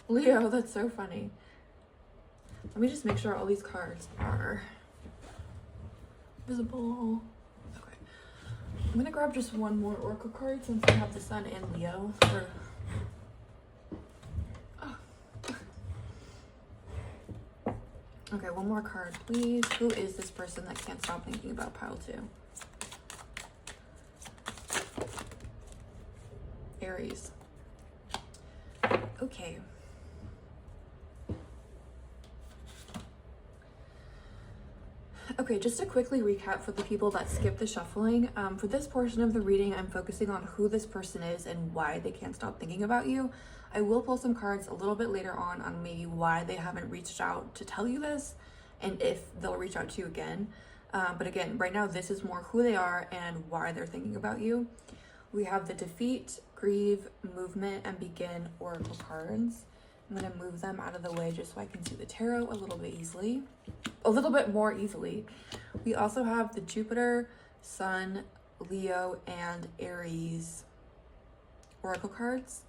Leo, that's so funny. Let me just make sure all these cards are visible. I'm gonna grab just one more oracle card since we have the Sun and Leo. Okay, one more card, please. Who is this person that can't stop thinking about pile 2? Aries. Okay. Okay, just to quickly recap for the people that skipped the shuffling, for this portion of the reading, I'm focusing on who this person is and why they can't stop thinking about you. I will pull some cards a little bit later on maybe why they haven't reached out to tell you this and if they'll reach out to you again. But again, right now, this is more who they are and why they're thinking about you. We have the Defeat, Grieve, Movement, and Begin oracle cards. I'm going to move them out of the way just so I can see the tarot a little bit more easily. We also have the Jupiter, Sun, Leo, and Aries oracle cards.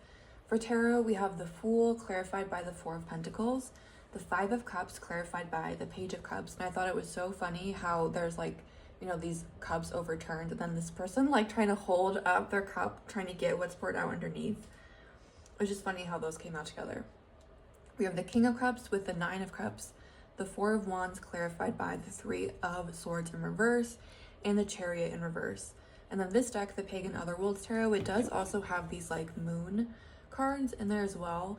For tarot, we have the Fool clarified by the 4 of Pentacles, the 5 of Cups clarified by the Page of Cups. And I thought it was so funny how there's these cups overturned and then this person trying to hold up their cup, trying to get what's poured out underneath. It was just funny how those came out together. We have the King of Cups with the 9 of Cups, the 4 of Wands clarified by the 3 of Swords in reverse, and the Chariot in reverse. And then this deck, the Pagan Otherworlds Tarot, it does also have these moon cards in there as well.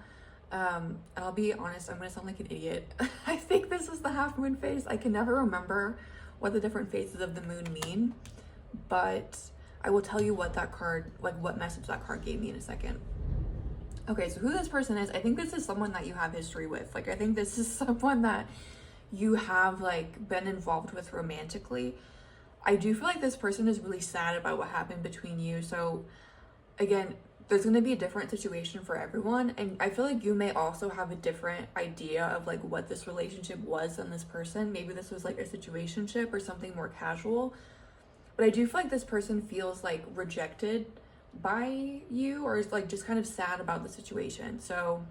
And I'll be honest, I'm gonna sound like an idiot. I think this is the half moon phase. I can never remember what the different phases of the moon mean, but I will tell you what that card, what message that card gave me in a second. Okay, so who this person is, I think this is someone that you have history with. I think this is someone that you have been involved with romantically. I do feel like this person is really sad about what happened between you. So again, there's going to be a different situation for everyone. And I feel like you may also have a different idea of what this relationship was than this person. Maybe this was a situationship or something more casual. But I do feel like this person feels rejected by you or is just kind of sad about the situation. So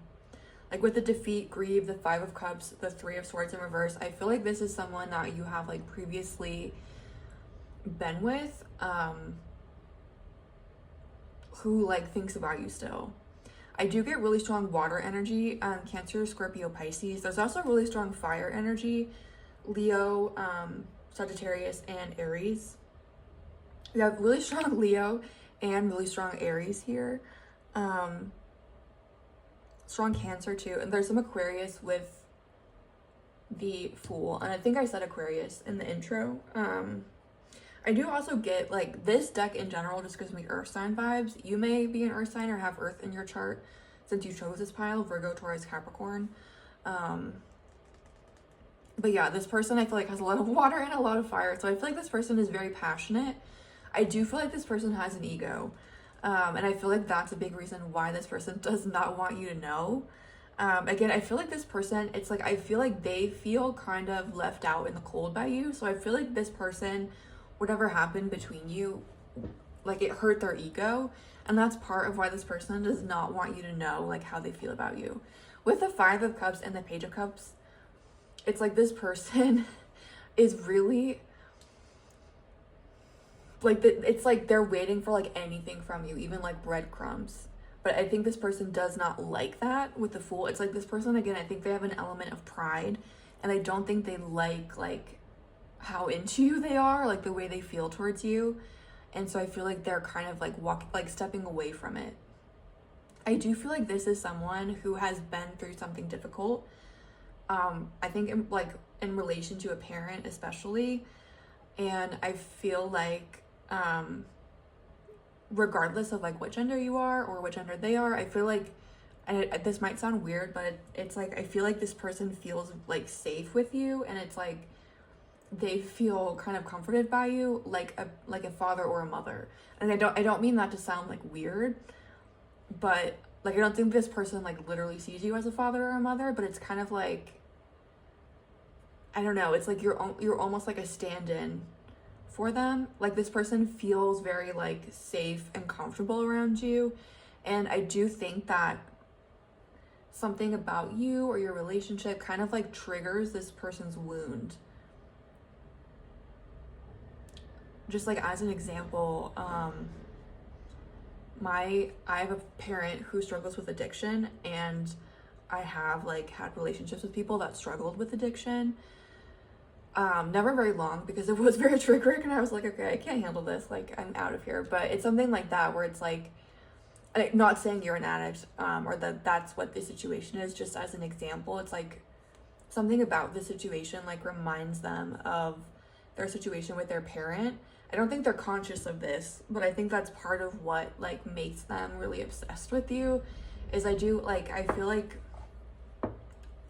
with the Defeat, Grieve, the 5 of Cups, the 3 of Swords in reverse, I feel like this is someone that you have previously been with, who thinks about you still. I do get really strong water energy, Cancer, Scorpio, Pisces. There's also really strong fire energy, Leo, Sagittarius, and Aries. We have really strong Leo and really strong Aries here. Strong Cancer too. And there's some Aquarius with the Fool, and I think I said Aquarius in the intro. I do also get, like, this deck in general just gives me earth sign vibes. You may be an earth sign or have earth in your chart since you chose this pile, Virgo, Taurus, Capricorn. But yeah, this person I feel like has a lot of water and a lot of fire. So I feel like this person is very passionate. I do feel like this person has an ego. And I feel like that's a big reason why this person does not want you to know. Again, I feel like this person, it's like, I feel like they feel kind of left out in the cold by you. So I feel like this person, whatever happened between you, like it hurt their ego. And that's part of why this person does not want you to know like how they feel about you. With the 5 of Cups and the Page of Cups, it's like this person is really like, it's like they're waiting for like anything from you, even like breadcrumbs. But I think this person does not like that with the Fool. It's like this person, again, I think they have an element of pride, and I don't think they like how into you they are, like the way they feel towards you. And so I feel like they're kind of like stepping away from it. I do feel like this is someone who has been through something difficult. I think in relation to a parent especially. And I feel like regardless of like what gender you are or what gender they are, I feel like, and this might sound weird, but it's like I feel like this person feels like safe with you, and it's like they feel kind of comforted by you, like a father or a mother. And I don't mean that to sound like weird, but like I don't think this person like literally sees you as a father or a mother, but it's kind of like, I don't know, it's like you're almost like a stand-in for them. Like this person feels very like safe and comfortable around you. And I do think that something about you or your relationship kind of like triggers this person's wound. Just like as an example, I have a parent who struggles with addiction, and I have like had relationships with people that struggled with addiction. Never very long, because it was very triggering, and I was like, okay, I can't handle this, like I'm out of here. But it's something like that where it's like, not saying you're an addict, or that's what the situation is, just as an example, it's like something about the situation like reminds them of their situation with their parent. I don't think they're conscious of this, but I think that's part of what like makes them really obsessed with you. Is I feel like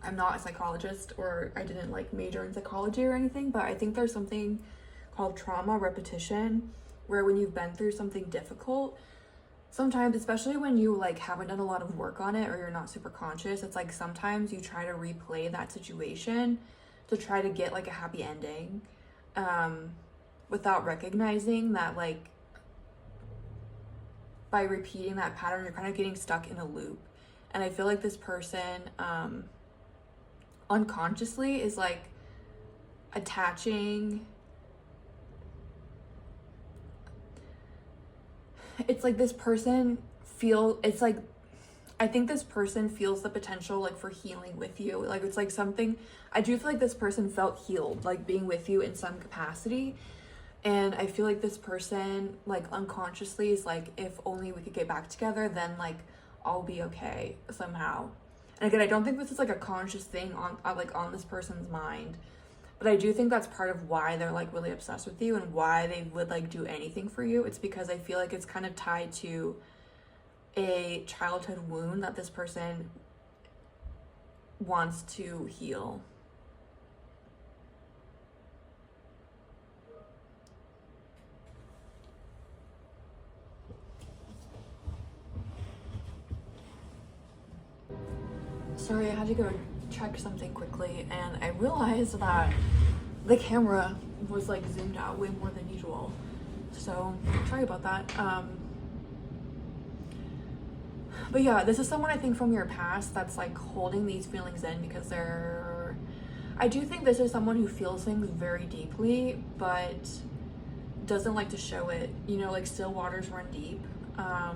I'm not a psychologist, or I didn't like major in psychology or anything, but I think there's something called trauma repetition, where when you've been through something difficult, sometimes, especially when you like haven't done a lot of work on it, or you're not super conscious, it's like sometimes you try to replay that situation to try to get like a happy ending, without recognizing that like by repeating that pattern, you're kind of getting stuck in a loop. And I feel like this person unconsciously is like attaching, it's like this person I think this person feels the potential like for healing with you. Like it's like something, I do feel like this person felt healed like being with you in some capacity. And I feel like this person like unconsciously is like, if only we could get back together, then like I'll be okay somehow. And again, I don't think this is like a conscious thing on this person's mind, but I do think that's part of why they're like really obsessed with you and why they would like do anything for you. It's because I feel like it's kind of tied to a childhood wound that this person wants to heal. Sorry, I had to go check something quickly, and I realized that the camera was like zoomed out way more than usual. So sorry about that. But yeah, this is someone I think from your past that's like holding these feelings in because I do think this is someone who feels things very deeply, but doesn't like to show it, you know, like still waters run deep. I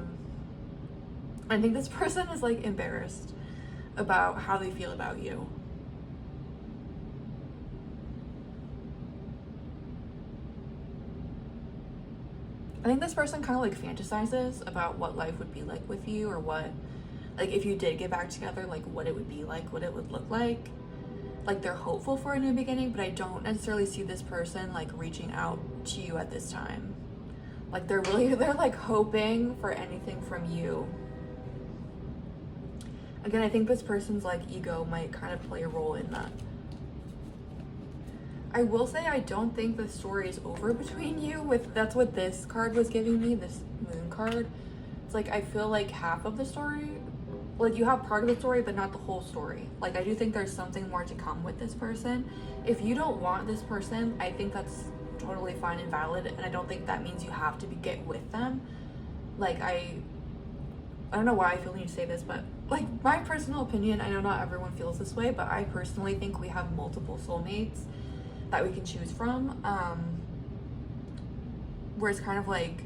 think this person is like embarrassed about how they feel about you. I think this person kind of like fantasizes about what life would be like with you, or what, like if you did get back together, like what it would be like, what it would look like. like they're hopeful for a new beginning, but I don't necessarily see this person like reaching out to you at this time. Like they're like hoping for anything from you. Again, I think this person's like ego might kind of play a role in that. I will say I don't think the story is over between you. That's what this card was giving me, this moon card. It's like I feel like half of the story, like you have part of the story but not the whole story. Like I do think there's something more to come with this person. If you don't want this person, I think that's totally fine and valid, and I don't think that means you have to get with them. Like I don't know why I feel the need to say this, but like my personal opinion, I know not everyone feels this way, but I personally think we have multiple soulmates that we can choose from. Where it's kind of like,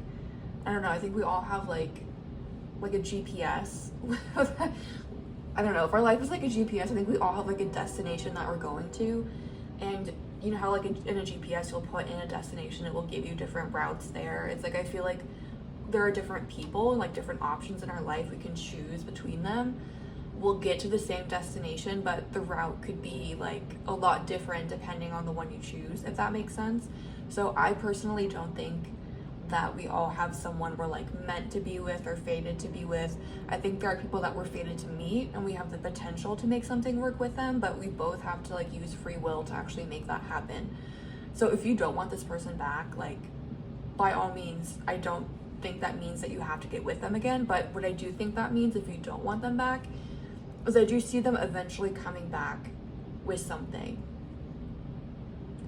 I don't know, I think we all have like a GPS. I don't know, if our life is like a GPS, I think we all have like a destination that we're going to. And you know how like in a GPS you'll put in a destination, it will give you different routes there. It's like I feel like there are different people and like different options in our life we can choose between them. We'll get to the same destination, but the route could be like a lot different depending on the one you choose, if that makes sense. So I personally don't think that we all have someone we're like meant to be with or fated to be with. I think there are people that we're fated to meet and we have the potential to make something work with them, but we both have to like use free will to actually make that happen. So if you don't want this person back, like by all means, I don't think that means that you have to get with them again. But what I do think that means, if you don't want them back, is I do see them eventually coming back with something.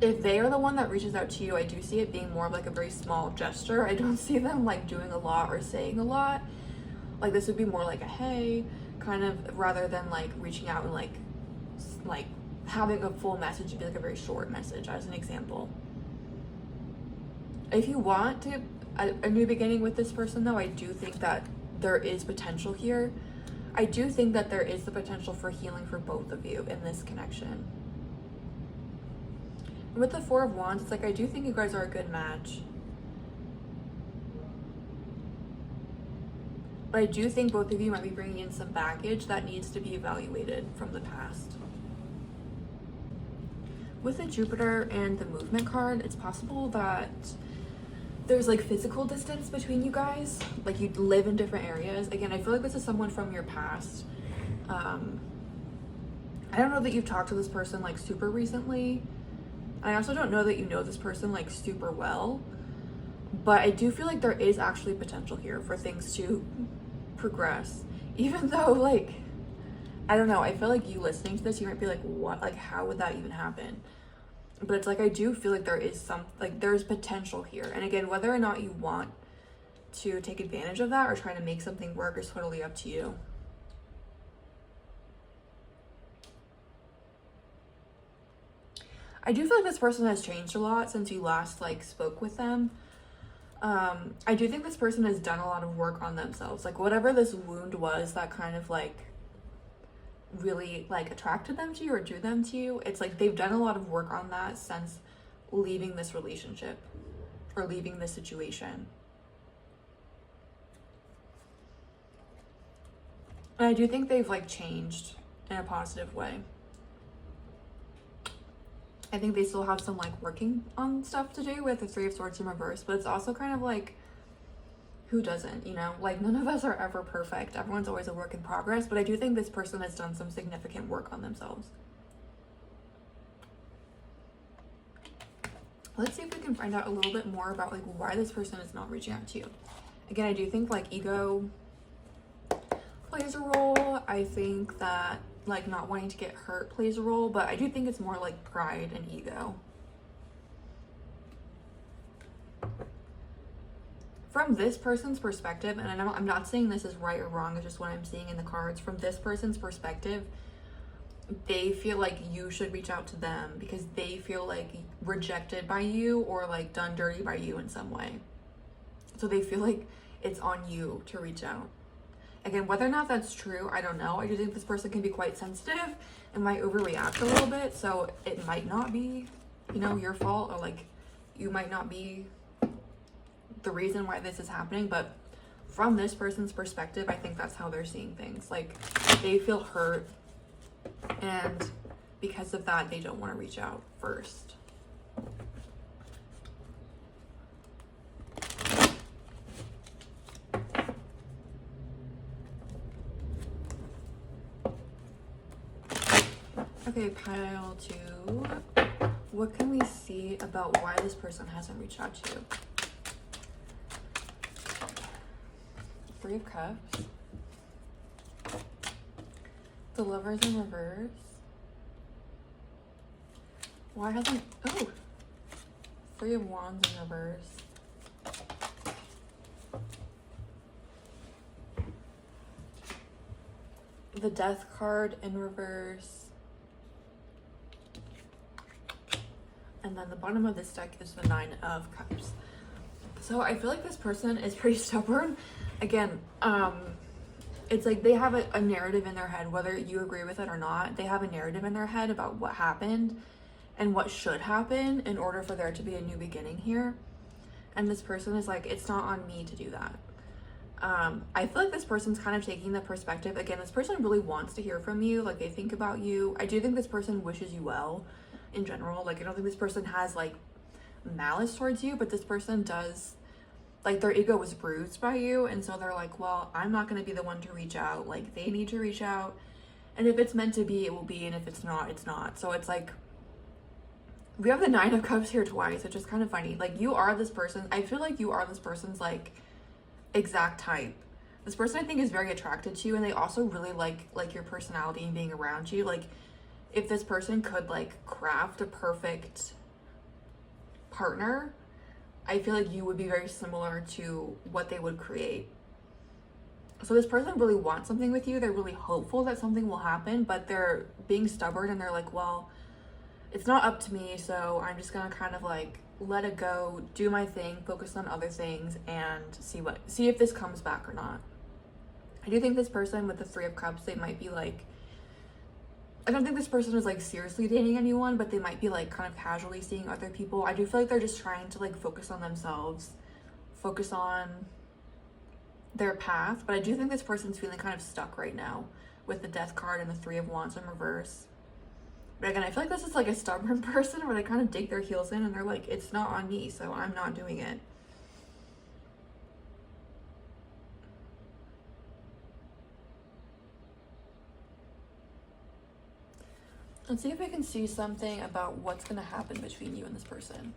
If they are the one that reaches out to you, I do see it being more of like a very small gesture. I don't see them like doing a lot or saying a lot. Like this would be more like a hey kind of, rather than like reaching out and like having a full message. It'd be like a very short message, as an example. If you want to a new beginning with this person though, I do think that there is potential here. I do think that there is the potential for healing for both of you in this connection. With the Four of Wands, it's like I do think you guys are a good match. But I do think both of you might be bringing in some baggage that needs to be evaluated from the past. With the Jupiter and the movement card, it's possible that there's like physical distance between you guys. Like you live in different areas. Again, I feel like this is someone from your past. I don't know that you've talked to this person like super recently. I also don't know that you know this person like super well, but I do feel like there is actually potential here for things to progress, even though like, I don't know, I feel like you listening to this, you might be like, what, like how would that even happen? But it's like, I do feel like there is there's potential here. And again, whether or not you want to take advantage of that or try to make something work is totally up to you. I do feel like this person has changed a lot since you last like spoke with them. I do think this person has done a lot of work on themselves. Like whatever this wound was that kind of like really like attracted them to you or drew them to you, it's like they've done a lot of work on that since leaving this relationship or leaving this situation. And I do think they've like changed in a positive way. I think they still have some like working on stuff to do with the Three of Swords in reverse, but it's also kind of like, who doesn't, you know? Like none of us are ever perfect. Everyone's always a work in progress, but I do think this person has done some significant work on themselves. Let's see if we can find out a little bit more about like why this person is not reaching out to you. Again, I do think like ego plays a role. I think that like not wanting to get hurt plays a role, but I do think it's more like pride and ego. From this person's perspective, and I'm not saying this is right or wrong, it's just what I'm seeing in the cards. From this person's perspective, they feel like you should reach out to them because they feel like rejected by you or like done dirty by you in some way. So they feel like it's on you to reach out. Again, whether or not that's true, I don't know. I do think this person can be quite sensitive and might overreact a little bit. So it might not be, you know, your fault, or like you might not be the reason why this is happening. But from this person's perspective, I think that's how they're seeing things. Like they feel hurt and because of that, they don't want to reach out first. Okay, pile 2. What can we see about why this person hasn't reached out to you? 3 of Cups. The Lovers in reverse. Why hasn't... Oh! 3 of Wands in reverse. The Death card in reverse. And then the bottom of this deck is the 9 of Cups. So I feel like this person is pretty stubborn. Again, it's like they have a narrative in their head, whether you agree with it or not. They have a narrative in their head about what happened and what should happen in order for there to be a new beginning here. And this person is like, it's not on me to do that. I feel like this person's kind of taking the perspective. Again, this person really wants to hear from you. Like, they think about you. I do think this person wishes you well in general. Like, I don't think this person has like malice towards you, but this person does, like, their ego was bruised by you, and so they're like, well, I'm not going to be the one to reach out. Like, they need to reach out, and if it's meant to be, it will be, and if it's not, it's not. So it's like, we have the 9 of Cups here twice, which is kind of funny. Like, you are this person. I feel like you are this person's like exact type. This person, I think, is very attracted to you, and they also really like your personality and being around you. Like, if this person could like craft a perfect partner, I feel like you would be very similar to what they would create. So this person really wants something with you. They're really hopeful that something will happen, but they're being stubborn, and they're like, well, it's not up to me, so I'm just gonna kind of like let it go, do my thing, focus on other things, and see if this comes back or not. I do think this person with the 3 of Cups, they might be like, I don't think this person is like seriously dating anyone, but they might be like kind of casually seeing other people. I do feel like they're just trying to like focus on themselves, focus on their path. But I do think this person's feeling kind of stuck right now with the Death card and the 3 of Wands in reverse. But again, I feel like this is like a stubborn person where they kind of dig their heels in and they're like, it's not on me, so I'm not doing it. Let's see if we can see something about what's going to happen between you and this person.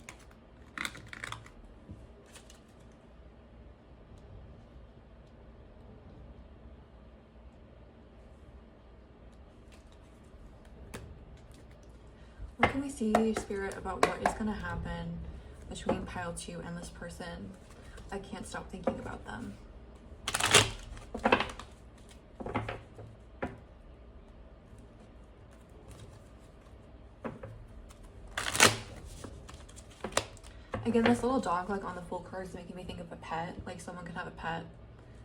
What can we see, Spirit, about what is going to happen between pile 2 and this person? I can't stop thinking about them. Again, this little dog, like, on the full card is making me think of a pet. Like, someone could have a pet.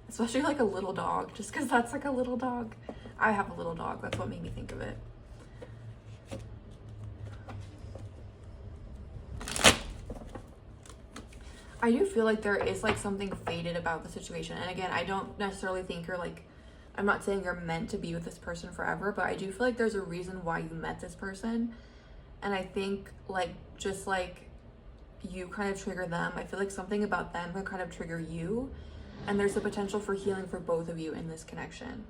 Especially, like, a little dog. Just because that's, like, a little dog. I have a little dog. That's what made me think of it. I do feel like there is, like, something fated about the situation. And, again, I don't necessarily think you're, like... I'm not saying you're meant to be with this person forever. But I do feel like there's a reason why you met this person. And I think, like, just, like... you kind of trigger them. I feel like something about them can kind of trigger you, and there's a potential for healing for both of you in this connection.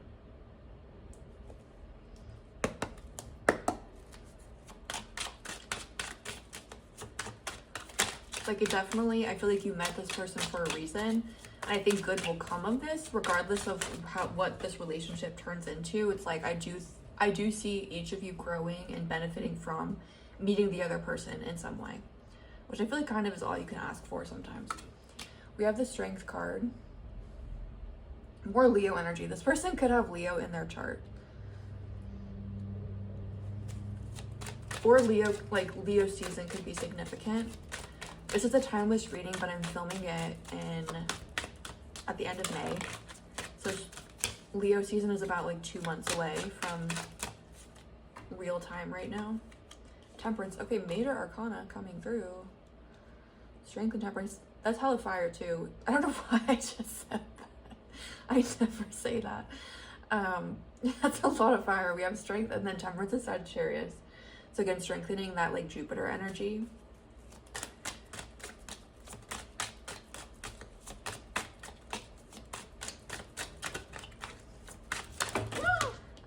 Like, it definitely, I feel like you met this person for a reason, and I think good will come of this, regardless of what this relationship turns into. It's like, I do see each of you growing and benefiting from meeting the other person in some way, which I feel like kind of is all you can ask for sometimes. We have the Strength card. More Leo energy. This person could have Leo in their chart. Or Leo, like, Leo season could be significant. This is a timeless reading, but I'm filming it at the end of May. So Leo season is about like 2 months away from real time right now. Temperance. Okay, Major Arcana coming through. Strength and Temperance. That's hella fire too. I don't know why I just said that. I never say that. That's a lot of fire. We have Strength and then Temperance is Sagittarius. So again, strengthening that like Jupiter energy.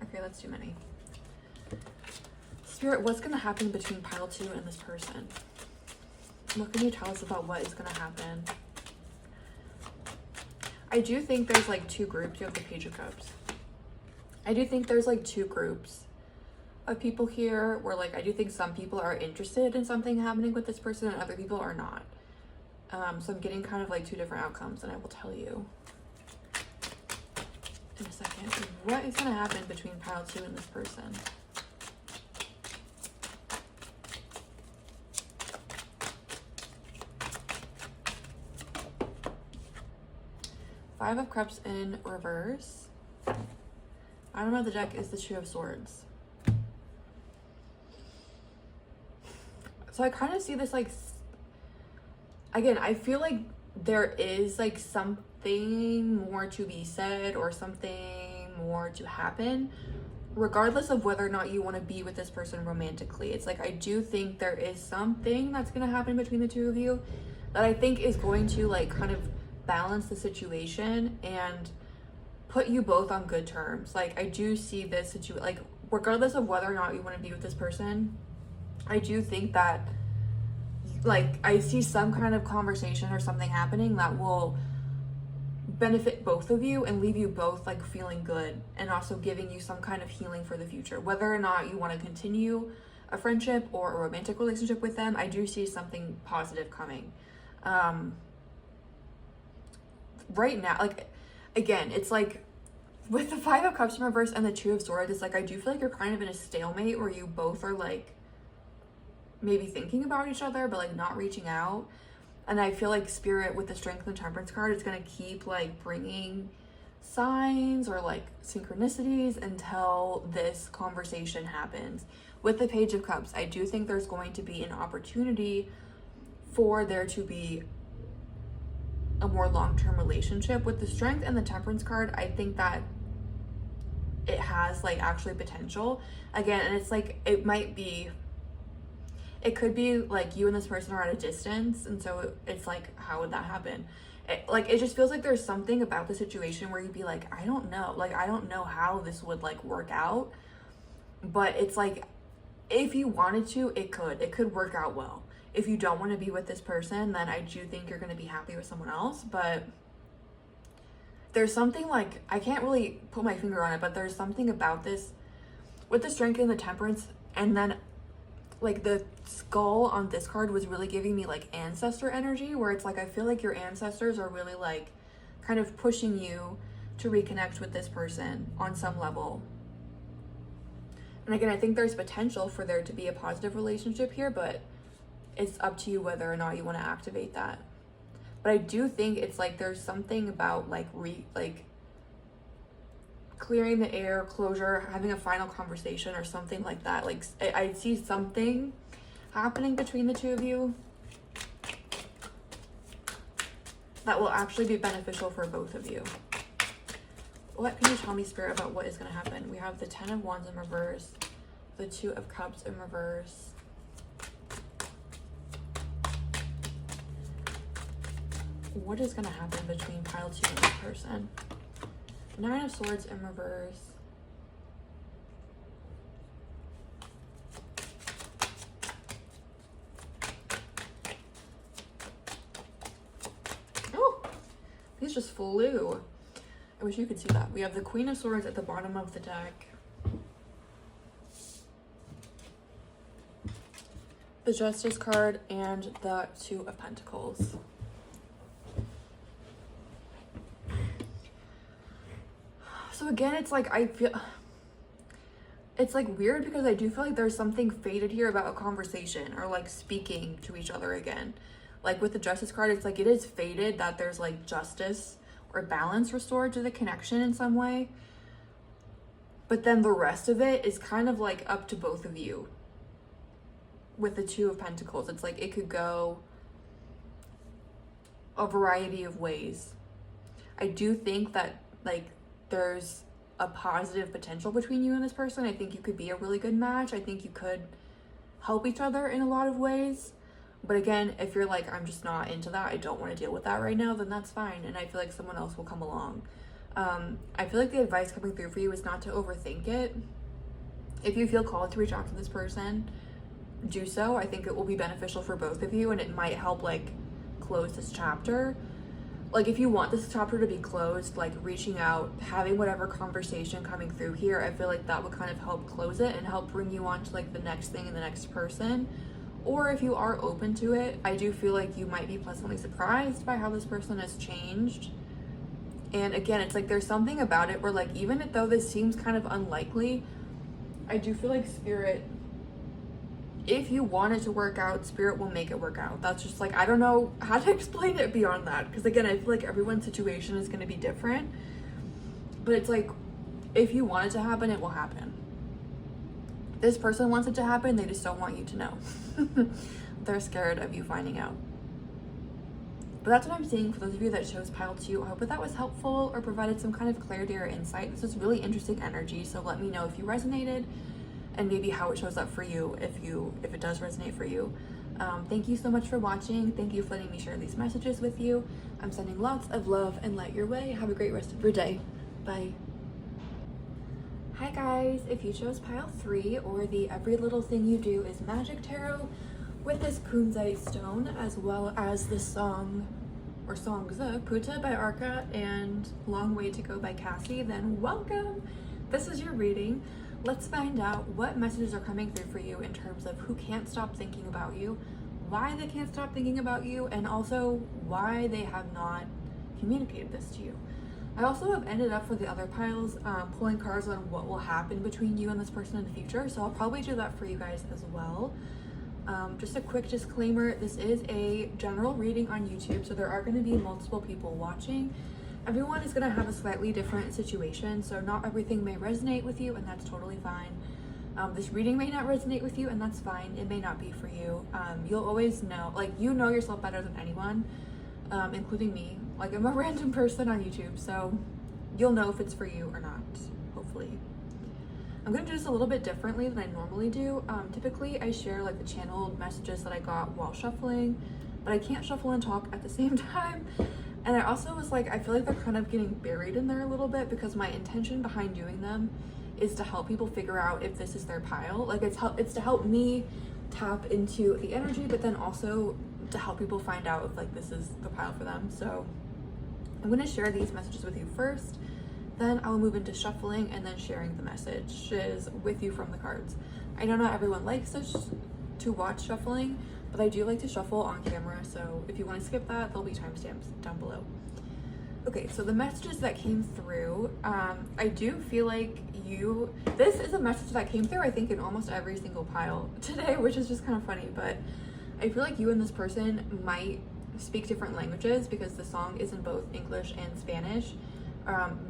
Okay, that's too many. Spirit, what's going to happen between pile 2 and this person? What can you tell us about what is going to happen? I do think there's like 2 groups. You have the Page of Cups. I do think there's like 2 groups of people here where like I do think some people are interested in something happening with this person and other people are not. So I'm getting kind of like 2 different outcomes, and I will tell you in a second what is going to happen between pile 2 and this person. Five of Cups in reverse. Bottom of the deck is the Two of Swords. So I kind of see this like, again, I feel like there is like something more to be said or something more to happen, regardless of whether or not you want to be with this person romantically. It's like, I do think there is something that's going to happen between the 2 of you that I think is going to like kind of balance the situation and put you both on good terms. Like, I do see this situation, like, regardless of whether or not you want to be with this person, I do think that, like, I see some kind of conversation or something happening that will benefit both of you and leave you both, like, feeling good and also giving you some kind of healing for the future. Whether or not you want to continue a friendship or a romantic relationship with them, I do see something positive coming. Right now, like, again, it's like with the Five of Cups in reverse and the Two of Swords, it's like I do feel like you're kind of in a stalemate where you both are like maybe thinking about each other but like not reaching out. And I feel like Spirit with the Strength and Temperance card is going to keep like bringing signs or like synchronicities until this conversation happens. With the Page of Cups, I do think there's going to be an opportunity for there to be a more long-term relationship. With the Strength and the Temperance card, I think that it has like actually potential again. And it's like, it could be like you and this person are at a distance, and so it's like, how would that happen? It just feels like there's something about the situation where you'd be like, I don't know how this would like work out, but it's like, if you wanted to, it could work out well. If you don't want to be with this person, then I do think you're going to be happy with someone else. But there's something like, I can't really put my finger on it, but there's something about this with the Strength and the Temperance, and then like the skull on this card was really giving me like ancestor energy, where it's like, I feel like your ancestors are really like kind of pushing you to reconnect with this person on some level. And again, I think there's potential for there to be a positive relationship here, but it's up to you whether or not you want to activate that. But I do think it's like there's something about like clearing the air, closure, having a final conversation or something like that. Like, I see something happening between the 2 of you that will actually be beneficial for both of you. What can you tell me, Spirit, about what is going to happen? We have the 10 of Wands in reverse, the 2 of Cups in reverse, what is going to happen between pile 2 and this person? 9 of Swords in reverse. Oh, these just flew. I wish you could see that. We have the Queen of Swords at the bottom of the deck, the Justice card, and the 2 of Pentacles. So again, it's like, I feel it's like weird because I do feel like there's something fated here about a conversation or like speaking to each other again. Like with the Justice card, it's like it is fated that there's like justice or balance restored to the connection in some way. But then the rest of it is kind of like up to both of you. With the 2 of Pentacles, it's like it could go a variety of ways. I do think that like there's a positive potential between you and this person. I think you could be a really good match. I think you could help each other in a lot of ways. But again, if you're like, I'm just not into that, I don't want to deal with that right now, then that's fine. And I feel like someone else will come along. I feel like the advice coming through for you is not to overthink it. If you feel called to reach out to this person, do so. I think it will be beneficial for both of you, and it might help like close this chapter. Like if you want this chapter to be closed, like reaching out, having whatever conversation coming through here, I feel like that would kind of help close it and help bring you on to like the next thing and the next person. Or if you are open to it, I do feel like you might be pleasantly surprised by how this person has changed. And again, it's like there's something about it where like even though this seems kind of unlikely, I do feel like Spirit, if you want it to work out, Spirit will make it work out. That's just like, I don't know how to explain it beyond that. Because again, I feel like everyone's situation is going to be different. But it's like, if you want it to happen, it will happen. This person wants it to happen, they just don't want you to know. They're scared of you finding out. But that's what I'm seeing for those of you that chose pile 2. I hope that was helpful or provided some kind of clarity or insight. This is really interesting energy, so let me know if you resonated and maybe how it shows up for you if it does resonate for you. Thank you so much for watching. Thank you for letting me share these messages with you. I'm sending lots of love and light your way. Have a great rest of your day. Bye. Hi guys, if you chose pile 3 or the Every Little Thing You Do is Magic Tarot with this kunzite stone, as well as the song or songs Puta by Arca and Long Way to Go by Cassie, then welcome. This is your reading. Let's find out what messages are coming through for you in terms of who can't stop thinking about you, why they can't stop thinking about you, and also why they have not communicated this to you. I also have ended up for the other piles pulling cards on what will happen between you and this person in the future, so I'll probably do that for you guys as well. Just a quick disclaimer, this is a general reading on YouTube, so there are going to be multiple people watching. Everyone is going to have a slightly different situation, so not everything may resonate with you, and that's totally fine. This reading may not resonate with you, and that's fine. It may not be for you. You'll always know, like, you know yourself better than anyone, including me. Like, I'm a random person on YouTube, so you'll know if it's for you or not, hopefully. I'm going to do this a little bit differently than I normally do. Typically, I share like the channeled messages that I got while shuffling, but I can't shuffle and talk at the same time. And I also was like, I feel like they're kind of getting buried in there a little bit because my intention behind doing them is to help people figure out if this is their pile. Like it's to help me tap into the energy, but then also to help people find out if like this is the pile for them. So I'm going to share these messages with you first. Then I'll move into shuffling and then sharing the messages with you from the cards. I know not everyone likes to watch shuffling, but I do like to shuffle on camera, so if you want to skip that, there'll be timestamps down below. Okay, so the messages that came through, I do feel like this is a message that came through, I think, in almost every single pile today, which is just kind of funny, but I feel like you and this person might speak different languages because the song is in both English and Spanish.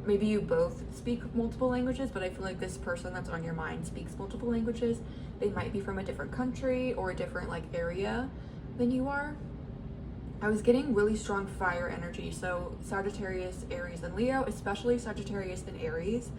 Maybe you both speak multiple languages, but I feel like this person that's on your mind speaks multiple languages. They might be from a different country or a different like area than you are. I was getting really strong fire energy, so Sagittarius, Aries, and Leo, especially Sagittarius and Aries.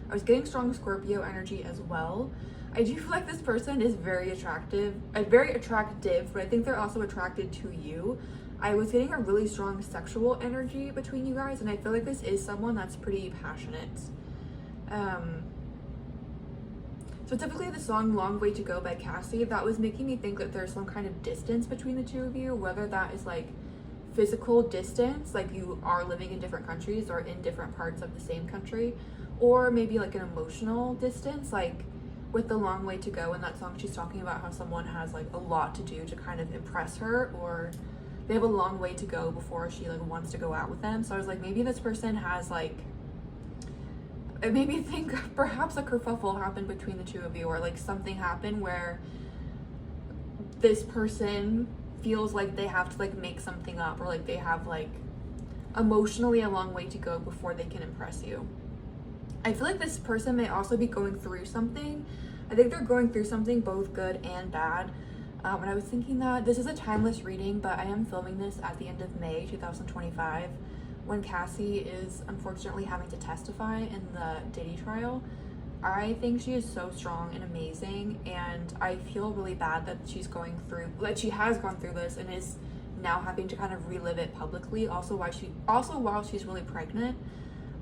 I was getting strong Scorpio energy as well. I do feel like this person is very attractive, but I think they're also attracted to you. I was getting a really strong sexual energy between you guys, and I feel like this is someone that's pretty passionate. So typically the song Long Way to Go by Cassie, that was making me think that there's some kind of distance between the two of you, whether that is like physical distance, like you are living in different countries or in different parts of the same country, or maybe like an emotional distance, like with the Long Way to Go in that song, she's talking about how someone has like a lot to do to kind of impress her, or they have a long way to go before she like wants to go out with them. So I was like, maybe this person has like, it made me think perhaps a kerfuffle happened between the two of you, or like something happened where this person feels like they have to like make something up, or like they have like emotionally a long way to go before they can impress you. I feel like this person may also be going through something. I think they're going through something both good and bad. And I was thinking that this is a timeless reading, but I am filming this at the end of May 2025 when Cassie is unfortunately having to testify in the Diddy trial. I think she is so strong and amazing, and I feel really bad that she's going through, like she has gone through this and is now having to kind of relive it publicly. Also while she's really pregnant.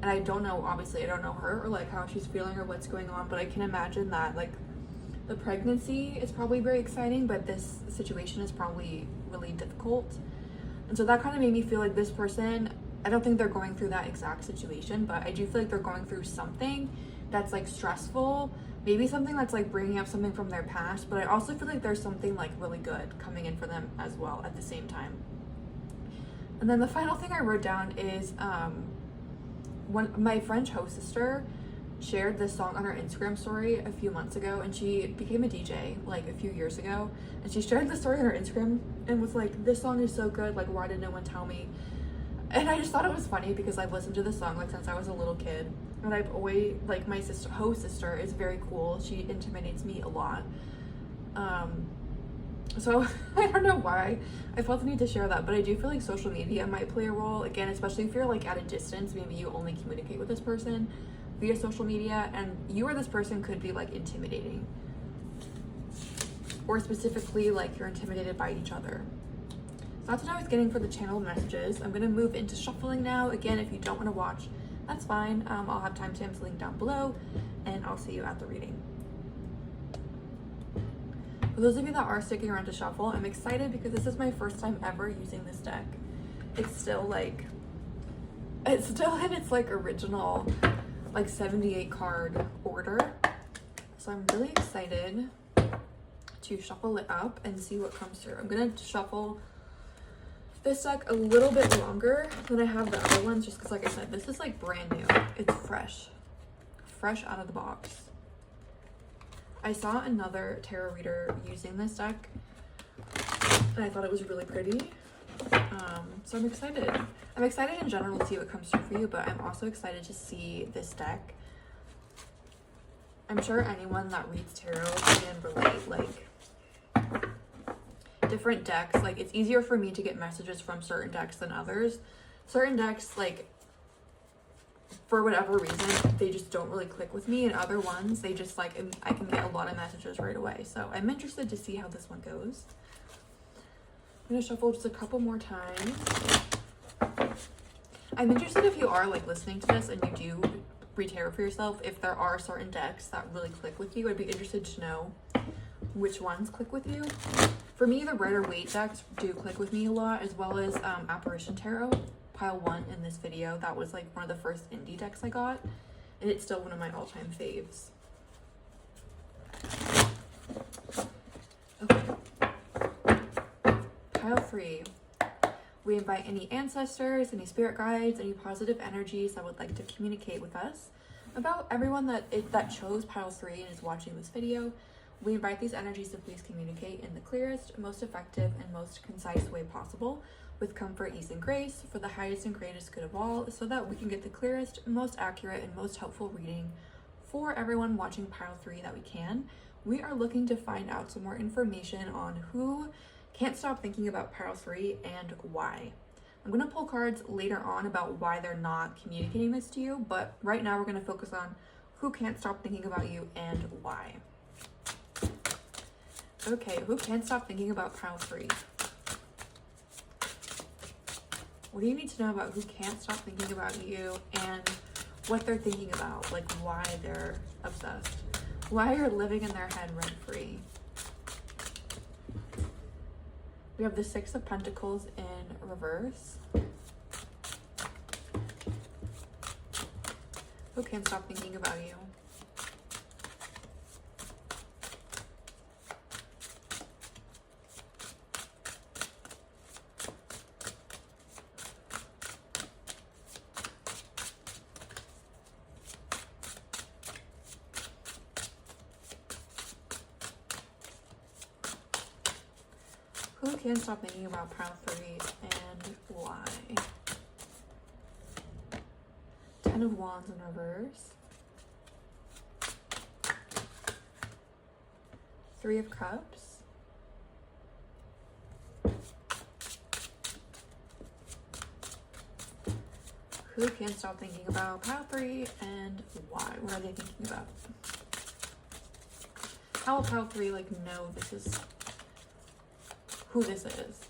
And I don't know, obviously I don't know her or like how she's feeling or what's going on, but I can imagine that like the pregnancy is probably very exciting, but this situation is probably really difficult. And so that kind of made me feel like this person, I don't think they're going through that exact situation, but I do feel like they're going through something that's like stressful, maybe something that's like bringing up something from their past, but I also feel like there's something like really good coming in for them as well at the same time. And then the final thing I wrote down is my French host sister shared this song on her Instagram story a few months ago, and she became a DJ like a few years ago, and she shared the story on her Instagram and was like, this song is so good, like why did no one tell me? And I just thought it was funny because I've listened to the song like since I was a little kid, and I've always like my host sister is very cool. She intimidates me a lot. So I don't know why I felt the need to share that, but I do feel like social media might play a role, again, especially if you're like at a distance. Maybe you only communicate with this person via social media, and you or this person could be like intimidating, or specifically like you're intimidated by each other. So that's what I was getting for the channel messages. I'm gonna move into shuffling now. Again, if you don't want to watch, that's fine. I'll have timestamps linked down below, and I'll see you at the reading. For those of you that are sticking around to shuffle, I'm excited because this is my first time ever using this deck. It's still in its like original like 78 card order. So I'm really excited to shuffle it up and see what comes through. I'm gonna shuffle this deck a little bit longer than I have the other ones, just because like I said, this is like brand new. It's fresh out of the box. I saw another tarot reader using this deck, and I thought it was really pretty. So I'm excited. I'm excited in general to see what comes through for you, but I'm also excited to see this deck. I'm sure anyone that reads tarot can relate, like different decks. Like it's easier for me to get messages from certain decks than others. Certain decks, like for whatever reason, they just don't really click with me, and other ones, they just like, I can get a lot of messages right away. So I'm interested to see how this one goes. I'm gonna shuffle just a couple more times. I'm interested if you are like listening to this and you do read tarot for yourself, if there are certain decks that really click with you. I'd be interested to know which ones click with you. For me, the rider-waite decks do click with me a lot, as well as Apparition Tarot. Pile 1 in this video. That was like one of the first indie decks I got, and it's still one of my all-time faves. Okay. Pile 3. We invite any ancestors, any spirit guides, any positive energies that would like to communicate with us about everyone that chose pile 3 and is watching this video. We invite these energies to please communicate in the clearest, most effective, and most concise way possible, with comfort, ease, and grace, for the highest and greatest good of all, so that we can get the clearest, most accurate, and most helpful reading for everyone watching pile 3 that we can. We are looking to find out some more information on who can't stop thinking about pile 3 and why. I'm going to pull cards later on about why they're not communicating this to you, but right now we're going to focus on who can't stop thinking about you and why. Okay, who can't stop thinking about pile 3? What do you need to know about who can't stop thinking about you and what they're thinking about? Like why they're obsessed. Why you're living in their head rent-free. We have the 6 of Pentacles in reverse. Who can't stop thinking about you? Who can't stop thinking about pile 3 and why? 10 of Wands in reverse. 3 of Cups. Who can't stop thinking about pile 3 and why? What are they thinking about? How will pile 3 like know this is who this is?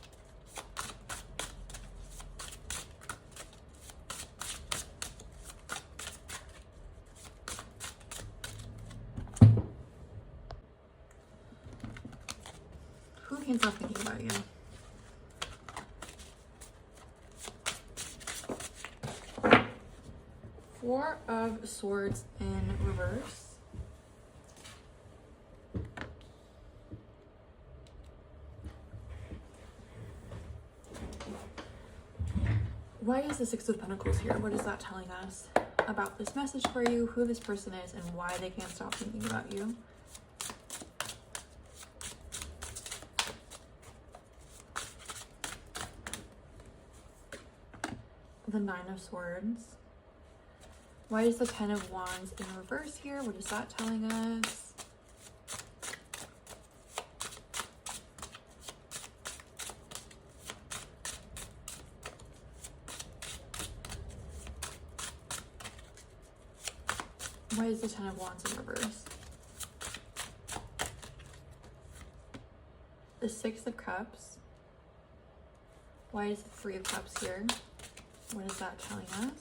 Who can't stop thinking about you? Four of Swords in reverse. Why is the Six of Pentacles here? What is that telling us about this message for you, who this person is, and why they can't stop thinking about you? The Nine of Swords. Why is the Ten of Wands in reverse here? What is that telling us? Why is the Ten of Wands in reverse? The Six of Cups. Why is the Three of Cups here? What is that telling us?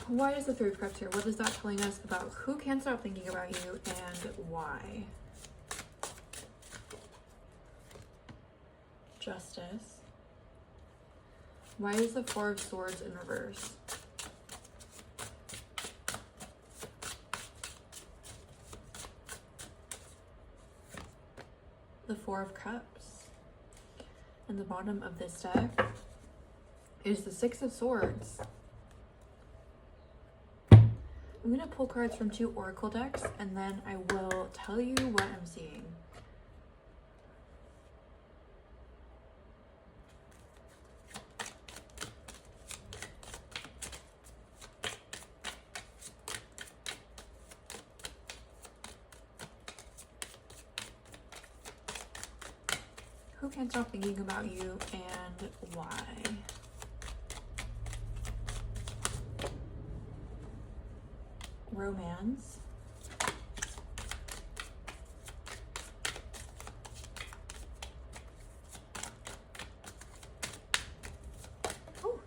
Why is the Three of Cups here? What is that telling us about who can't stop thinking about you and why? Justice. Why is the Four of Swords in reverse? The Four of Cups. And the bottom of this deck is the Six of Swords. I'm going to pull cards from 2 oracle decks and then I will tell you what I'm seeing. Who can't stop thinking about you and why? Romance. Oh.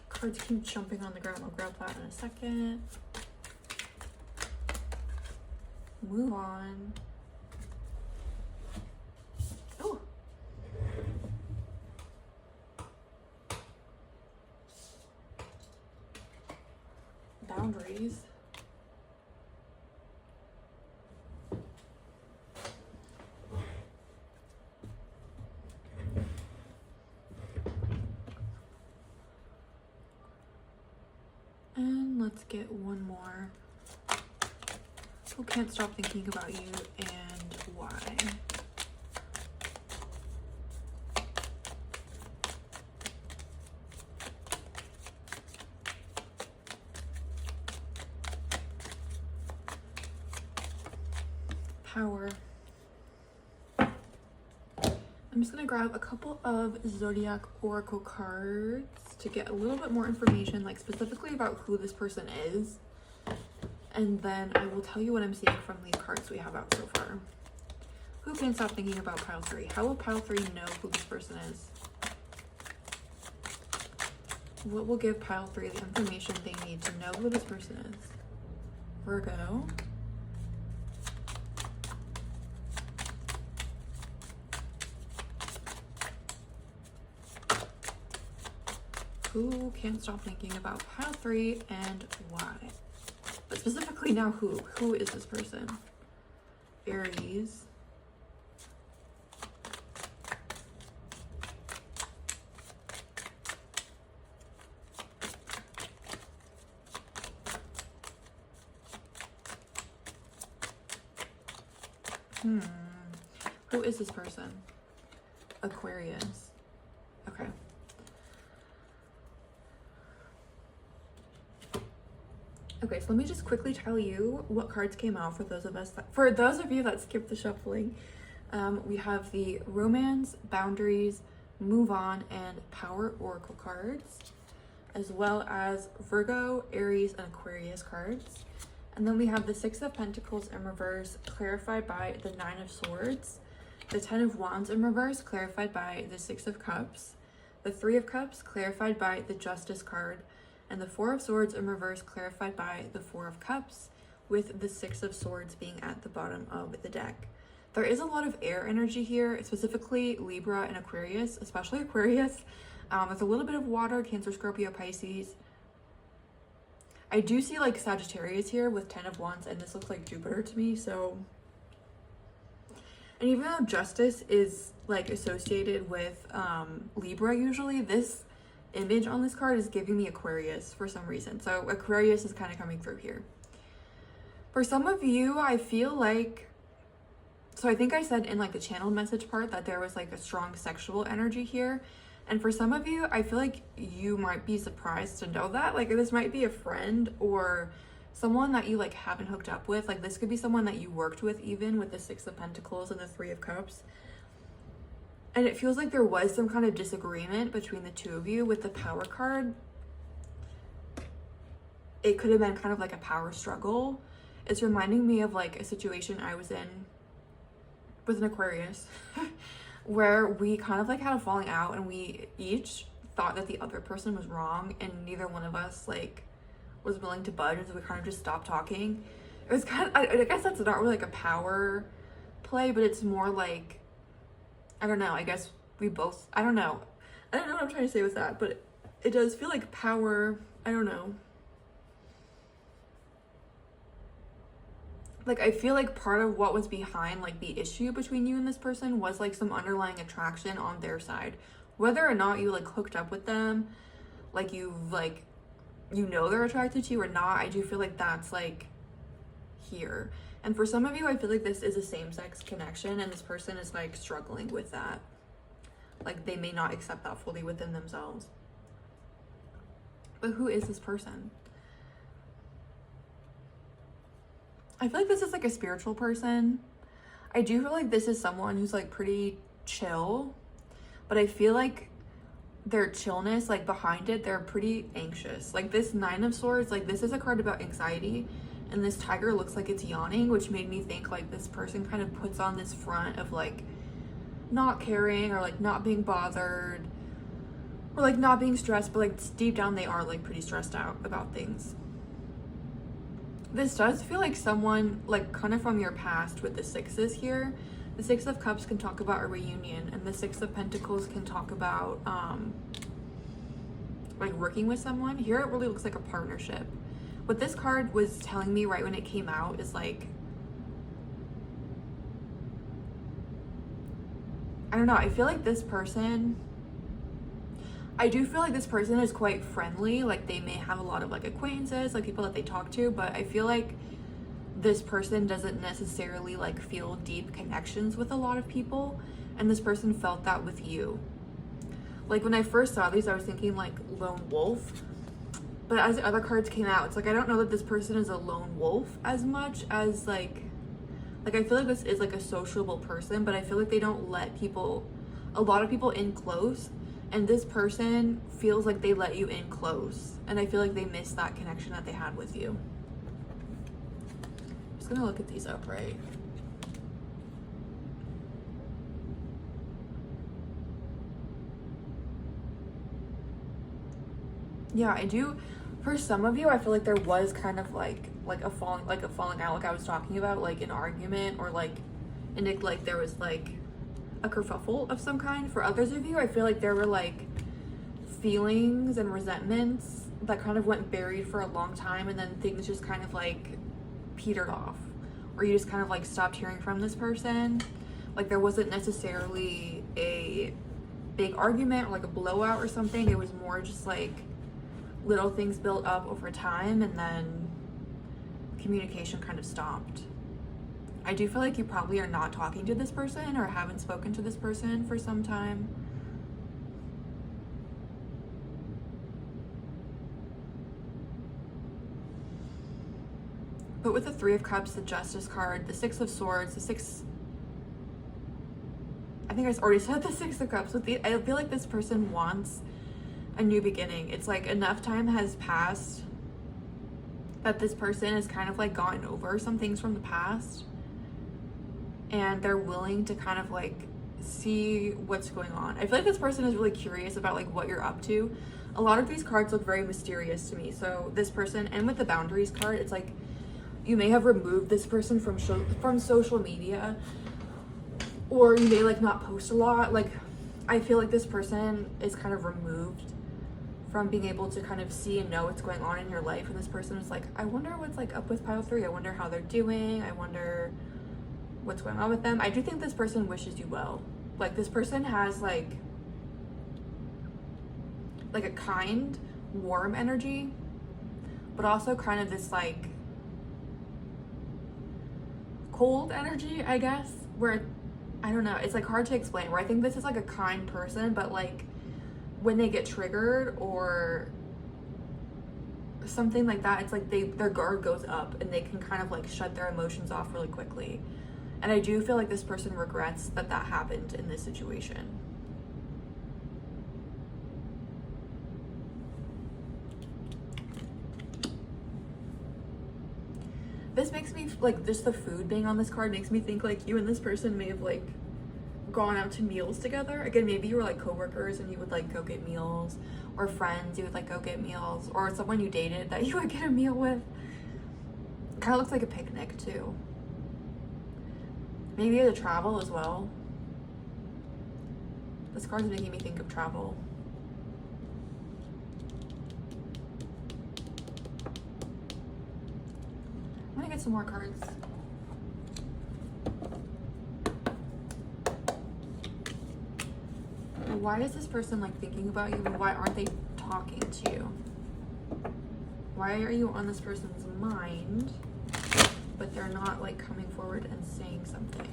Cards keep jumping on the ground. I'll grab that in a second. Move on. Oh. Boundaries. And let's get one more. Who can't stop thinking about you and why? Power. I'm just going to grab a couple of zodiac oracle cards to get a little bit more information, like specifically about who this person is. And then I will tell you what I'm seeing from these cards we have out so far. Who can't stop thinking about pile 3? How will pile 3 know who this person is? What will give pile 3 the information they need to know who this person is? Virgo. Who can't stop thinking about pile 3 and why? But specifically now who? Who is this person? Aries. Who is this person? Aquarius. Okay. Okay, so let me just quickly tell you what cards came out for those of you that skipped the shuffling. We have the Romance, Boundaries, Move On, and Power Oracle cards, as well as Virgo, Aries, and Aquarius cards. And then we have the Six of Pentacles in reverse, clarified by the Nine of Swords, the Ten of Wands in reverse, clarified by the Six of Cups, the Three of Cups, clarified by the Justice card, and the Four of Swords in reverse, clarified by the Four of Cups, with the Six of Swords being at the bottom of the deck. There is a lot of air energy here, specifically Libra and Aquarius, especially Aquarius. There's a little bit of water, Cancer, Scorpio, Pisces. I do see like Sagittarius here with 10 of Wands, and this looks like Jupiter to me, so. And even though Justice is like associated with Libra usually, this image on this card is giving me Aquarius for some reason. So Aquarius is kind of coming through here. For some of you, I feel like, so I think I said in like the channel message part that there was like a strong sexual energy here. And for some of you, I feel like you might be surprised to know that. Like this might be a friend or someone that you like haven't hooked up with. Like this could be someone that you worked with, even with the Six of Pentacles and the Three of Cups. And it feels like there was some kind of disagreement between the two of you with the Power card. It could have been kind of like a power struggle. It's reminding me of like a situation I was in with an Aquarius where we kind of like had a falling out, and we each thought that the other person was wrong, and neither one of us like was willing to budge, and so we kind of just stopped talking. It was kind of, I guess that's not really like a power play, but it's more like, I don't know, I guess we both, I don't know what I'm trying to say with that, but it does feel like power, I don't know. Like, I feel like part of what was behind like the issue between you and this person was like some underlying attraction on their side. Whether or not you like hooked up with them, like you've like, you know they're attracted to you or not, I do feel like that's like here. And for some of you, I feel like this is a same-sex connection, and this person is like struggling with that. Like they may not accept that fully within themselves. But who is this person? I feel like this is like a spiritual person. I do feel like this is someone who's like pretty chill, but I feel like their chillness, like behind it, they're pretty anxious. Like this Nine of Swords, like this is a card about anxiety, and this tiger looks like it's yawning, which made me think like this person kind of puts on this front of like not caring or like not being bothered or like not being stressed, but like deep down they are like pretty stressed out about things. This does feel like someone like kind of from your past with the sixes here. The Six of Cups can talk about a reunion, and the Six of Pentacles can talk about like working with someone. Here it really looks like a partnership. What this card was telling me right when it came out is like, I don't know, I feel like this person, I do feel like this person is quite friendly. Like they may have a lot of like acquaintances, like people that they talk to, but I feel like this person doesn't necessarily like feel deep connections with a lot of people, and this person felt that with you. Like when I first saw these, I was thinking like lone wolf, but as the other cards came out, it's like I don't know that this person is a lone wolf as much as like I feel like this is like a sociable person, but I feel like they don't let people, a lot of people in close, and this person feels like they let you in close, and I feel like they miss that connection that they had with you. I'm just gonna look at these up, right? Yeah, I do. For some of you, I feel like there was kind of like a falling out, like I was talking about, like an argument, or like, and it, like there was like a kerfuffle of some kind. For others of you, I feel like there were like feelings and resentments that kind of went buried for a long time, and then things just kind of like petered off, or you just kind of like stopped hearing from this person. Like there wasn't necessarily a big argument or like a blowout or something. It was more just like little things built up over time, and then communication kind of stopped. I do feel like you probably are not talking to this person or haven't spoken to this person for some time. But with the Three of Cups, the Justice card, the Six of Swords, I think I already said the Six of Cups. I feel like this person wants a new beginning. It's like enough time has passed that this person has kind of like gotten over some things from the past, and they're willing to kind of like see what's going on. I feel like this person is really curious about like what you're up to. A lot of these cards look very mysterious to me. So this person, and with the Boundaries card, it's like you may have removed this person from social media, or you may like not post a lot. Like I feel like this person is kind of removed from being able to kind of see and know what's going on in your life, and this person is like, I wonder what's like up with pile 3. I wonder how they're doing. I wonder what's going on with them. I do think this person wishes you well. Like this person has like a kind, warm energy, but also kind of this like cold energy, I guess, where I don't know, it's like hard to explain, where I think this is like a kind person, but like when they get triggered or something like that, it's like their guard goes up and they can kind of like shut their emotions off really quickly. And I do feel like this person regrets that happened in this situation. This makes me like, just the food being on this card makes me think like you and this person may have like gone out to meals together. Again, maybe you were like co-workers and you would like go get meals, or friends, you would like go get meals, or someone you dated that you would get a meal with. Kind of looks like a picnic too. Maybe to travel as well. This card's making me think of travel. I'm gonna get some more cards. Why is this person like thinking about you, and why aren't they talking to you? Why are you on this person's mind, but they're not like coming forward and saying something?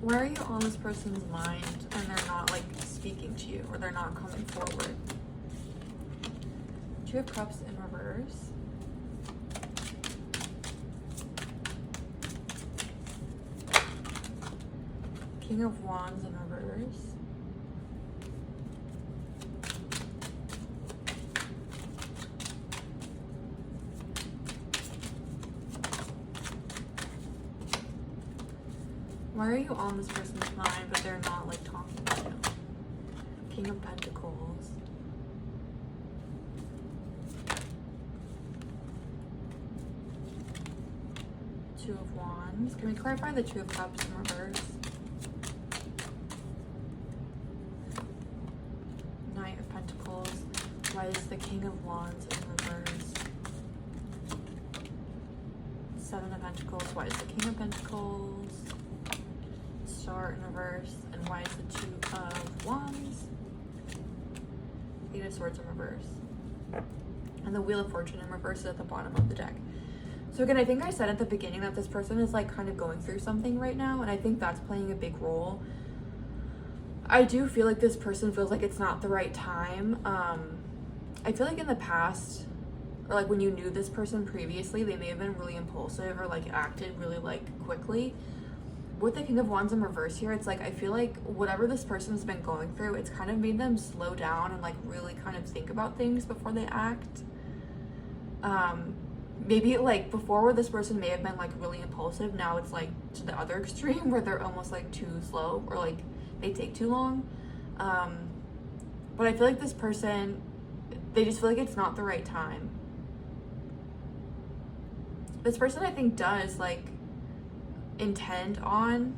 Why are you on this person's mind and they're not like speaking to you, or they're not coming forward? Two of Cups in reverse. King of Wands in reverse. Why are you on this person's mind, but they're not like talking to you? King of Pentacles. Two of Wands. Can we clarify the Two of Cups in reverse? Knight of Pentacles. Why is the King of Wands in reverse? Seven of Pentacles. Why is the King of Pentacles? Star in reverse. And why is the Two of Wands? Eight of Swords in reverse. And the Wheel of Fortune in reverse is at the bottom of the deck. So again, I think I said at the beginning that this person is like kind of going through something right now, and I think that's playing a big role. I do feel like this person feels like it's not the right time. I feel like in the past, or like when you knew this person previously, they may have been really impulsive or like acted really like quickly. With the King of Wands in reverse here, it's like I feel like whatever this person's been going through, it's kind of made them slow down and like really kind of think about things before they act. Maybe like before, where this person may have been like really impulsive, now it's like to the other extreme where they're almost like too slow, or like they take too long. But I feel like this person, they just feel like it's not the right time. This person, I think, does like intend on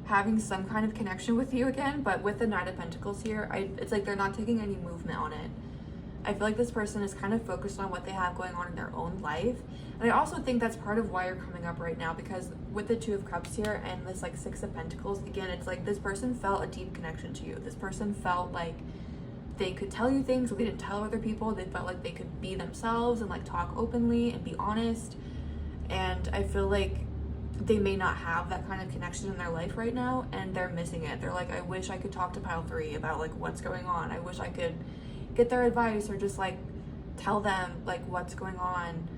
having some kind of connection with you again, but with the Knight of Pentacles here, it's like they're not taking any movement on it. I feel like this person is kind of focused on what they have going on in their own life. And I also think that's part of why you're coming up right now, because with the Two of Cups here and this like Six of Pentacles, again, it's like this person felt a deep connection to you. This person felt like they could tell you things that they didn't tell other people. They felt like they could be themselves and like talk openly and be honest. And I feel like they may not have that kind of connection in their life right now, and they're missing it. They're like, I wish I could talk to pile 3 about like what's going on. I wish I could get their advice or just like tell them like what's going on.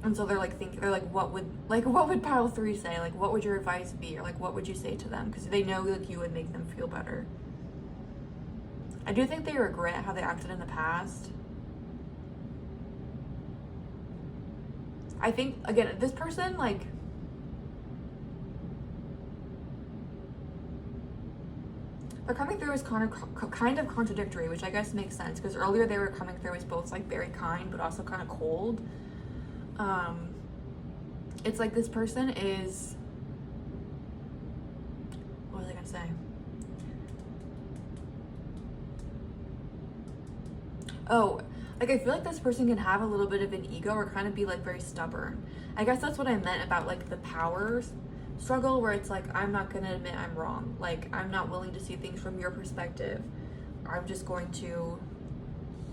And so they're like thinking, they're like, what would pile 3 say? Like, what would your advice be? Or like, what would you say to them? Because they know like you would make them feel better. I do think they regret how they acted in the past. I think, again, this person, like, they're coming through as kind of contradictory, which I guess makes sense, because earlier they were coming through as both, like, very kind, but also kind of cold. It's like this person is, what was I gonna say? Oh, like, I feel like this person can have a little bit of an ego or kind of be, like, very stubborn. I guess that's what I meant about, like, the power struggle, where it's like, I'm not going to admit I'm wrong. Like, I'm not willing to see things from your perspective. I'm just going to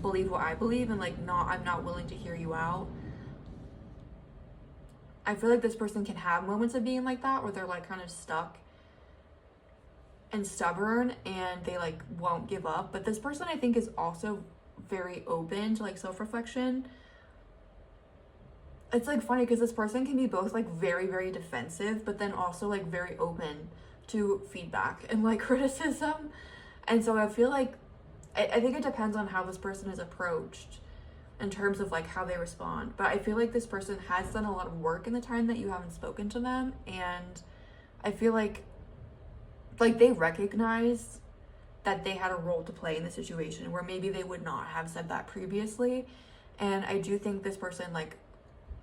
believe what I believe, and, like, I'm not willing to hear you out. I feel like this person can have moments of being like that, where they're, like, kind of stuck and stubborn, and they, like, won't give up. But this person, I think, is also very open to like self-reflection. It's like funny because this person can be both like very, very defensive, but then also like very open to feedback and like criticism. And so I feel like I think it depends on how this person is approached in terms of like how they respond. But I feel like this person has done a lot of work in the time that you haven't spoken to them, and I feel like they recognize that they had a role to play in the situation where maybe they would not have said that previously. And I do think this person, like,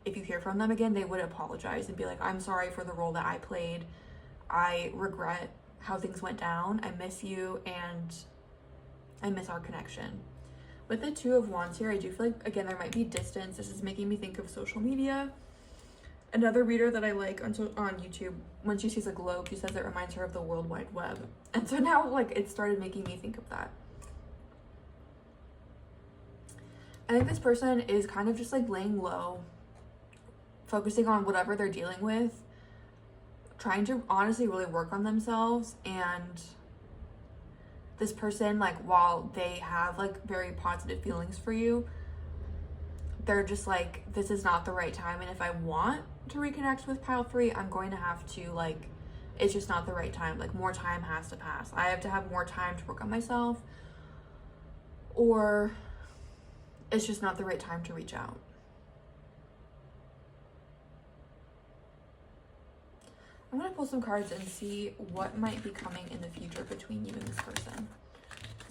if you hear from them again, they would apologize and be like, I'm sorry for the role that I played. I regret how things went down. I miss you, and I miss our connection. With the Two of Wands here, I do feel like, again, there might be distance. This is making me think of social media. Another reader that I like on YouTube, when she sees a globe, she says it reminds her of the World Wide Web. And so now, like, it started making me think of that. I think this person is kind of just, like, laying low, focusing on whatever they're dealing with, trying to honestly really work on themselves. And this person, like, while they have, like, very positive feelings for you, they're just like, this is not the right time, and if I want to reconnect with pile 3, I'm going to have to, like, it's just not the right time. Like, more time has to pass. I have to have more time to work on myself, or it's just not the right time to reach out. I'm going to pull some cards and see what might be coming in the future between you and this person.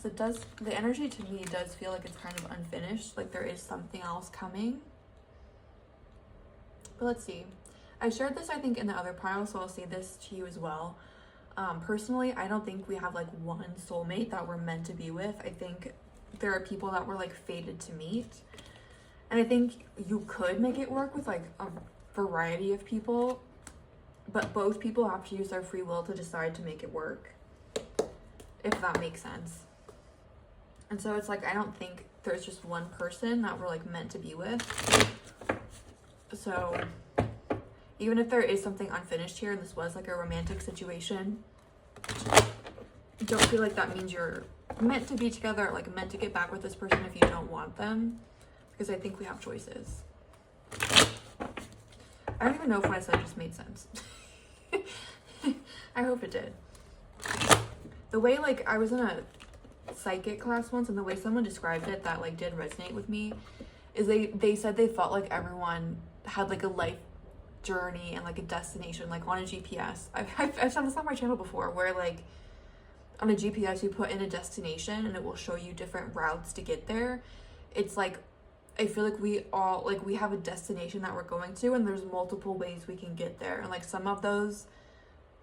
Because the energy to me does feel like it's kind of unfinished, like there is something else coming. But let's see. I shared this, I think, in the other pile, so I'll say this to you as well. Personally, I don't think we have like one soulmate that we're meant to be with. I think there are people that we're like fated to meet. And I think you could make it work with like a variety of people, but both people have to use their free will to decide to make it work, if that makes sense. And so it's like, I don't think there's just one person that we're like meant to be with. So even if there is something unfinished here, and this was like a romantic situation, don't feel like that means you're meant to be together, or like meant to get back with this person if you don't want them, because I think we have choices. I don't even know if what I said just made sense. I hope it did. The way, like, I was in a psychic class once, and the way someone described it that like did resonate with me is they said they felt like everyone had like a life journey and like a destination, like on a GPS. I've done this on my channel before, where like on a GPS you put in a destination and it will show you different routes to get there. It's like, I feel like we all, like, we have a destination that we're going to, and there's multiple ways we can get there, and like some of those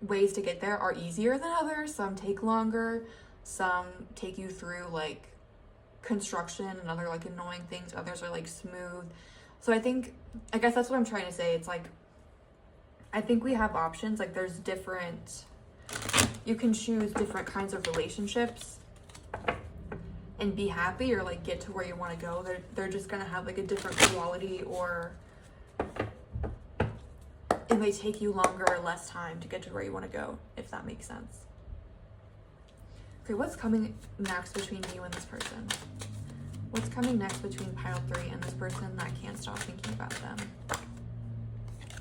ways to get there are easier than others, some take longer, Some take you through like construction and other like annoying things. Others are like smooth. So I guess that's what I'm trying to say. It's like, I think we have options. Like there's different, you can choose different kinds of relationships and be happy, or like get to where you want to go. They're just gonna have like a different quality, or it may take you longer or less time to get to where you want to go, if that makes sense. Okay, what's coming next between you and this person? What's coming next between pile 3 and this person that can't stop thinking about them?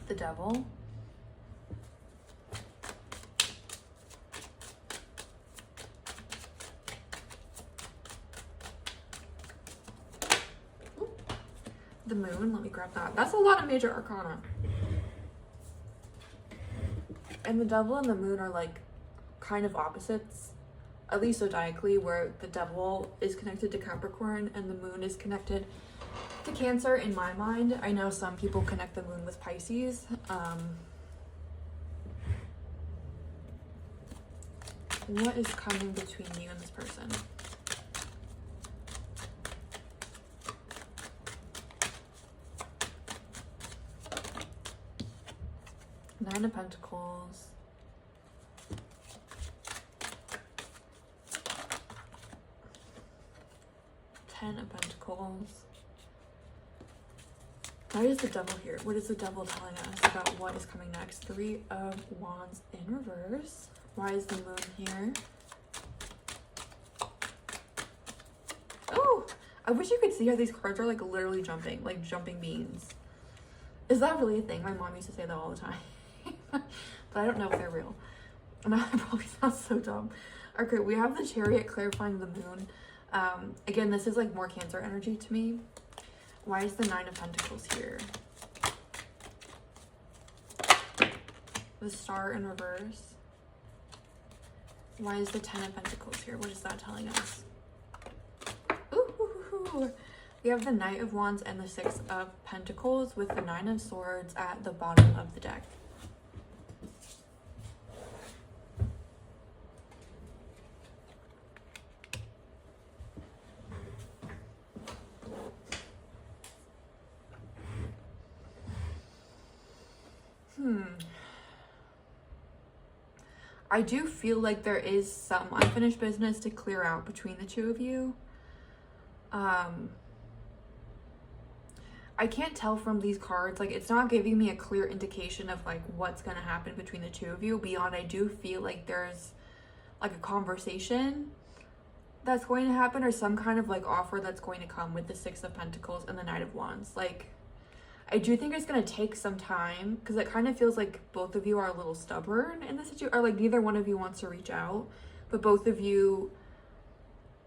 The Devil. The Moon, let me grab that. That's a lot of major arcana. And the Devil and the Moon are like kind of opposites, at least zodiacally, where the Devil is connected to Capricorn and the Moon is connected to Cancer in my mind. I know some people connect the Moon with Pisces. What is coming between you and this person? Nine of Pentacles. Ten of Pentacles. Why is the Devil here? What is the Devil telling us about what is coming next? Three of Wands in reverse. Why is the Moon here? Oh, I wish you could see how these cards are like literally jumping, like jumping beans. Is that really a thing? My mom used to say that all the time. But I don't know if they're real. And that probably sounds so dumb. Okay, we have the Chariot clarifying the Moon. Again, this is like more Cancer energy to me. Why is the Nine of Pentacles here? The Star in reverse. Why is the Ten of Pentacles here? What is that telling us? Ooh, we have the Knight of Wands and the Six of Pentacles with the Nine of Swords at the bottom of the deck. I do feel like there is some unfinished business to clear out between the two of you. I can't tell from these cards, like it's not giving me a clear indication of like what's going to happen between the two of you, beyond I do feel like there's like a conversation that's going to happen, or some kind of like offer that's going to come with the Six of Pentacles and the Knight of Wands. Like I do think it's going to take some time, because it kind of feels like both of you are a little stubborn in this situation, or like neither one of you wants to reach out, but both of you,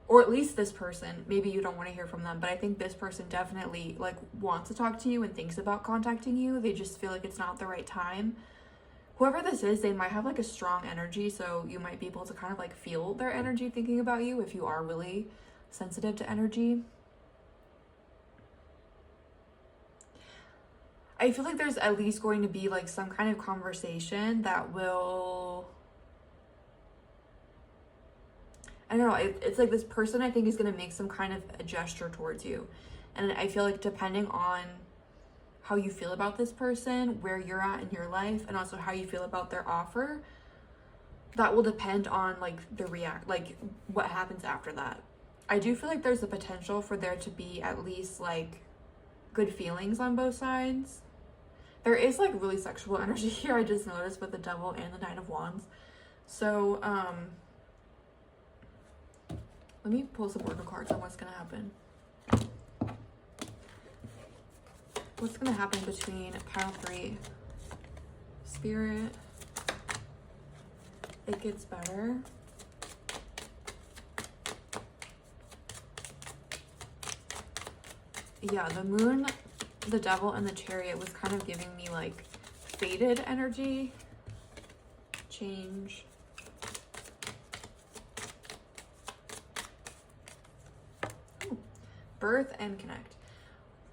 or at least this person, maybe you don't want to hear from them, but I think this person definitely like wants to talk to you and thinks about contacting you. They just feel like it's not the right time. Whoever this is, they might have like a strong energy, so you might be able to kind of like feel their energy thinking about you if you are really sensitive to energy. I feel like there's at least going to be like some kind of conversation that will, I don't know, it's like this person I think is going to make some kind of a gesture towards you. And I feel like depending on how you feel about this person, where you're at in your life, and also how you feel about their offer, that will depend on like like what happens after that. I do feel like there's a potential for there to be at least like good feelings on both sides. There is like really sexual energy here, I just noticed, with the Devil and the Nine of Wands. So, let me pull some oracle cards on what's gonna happen. What's gonna happen between pile 3, Spirit, it gets better. Yeah, the Moon, the Devil, and the Chariot was kind of giving me like faded energy, change. Ooh. Birth and connect.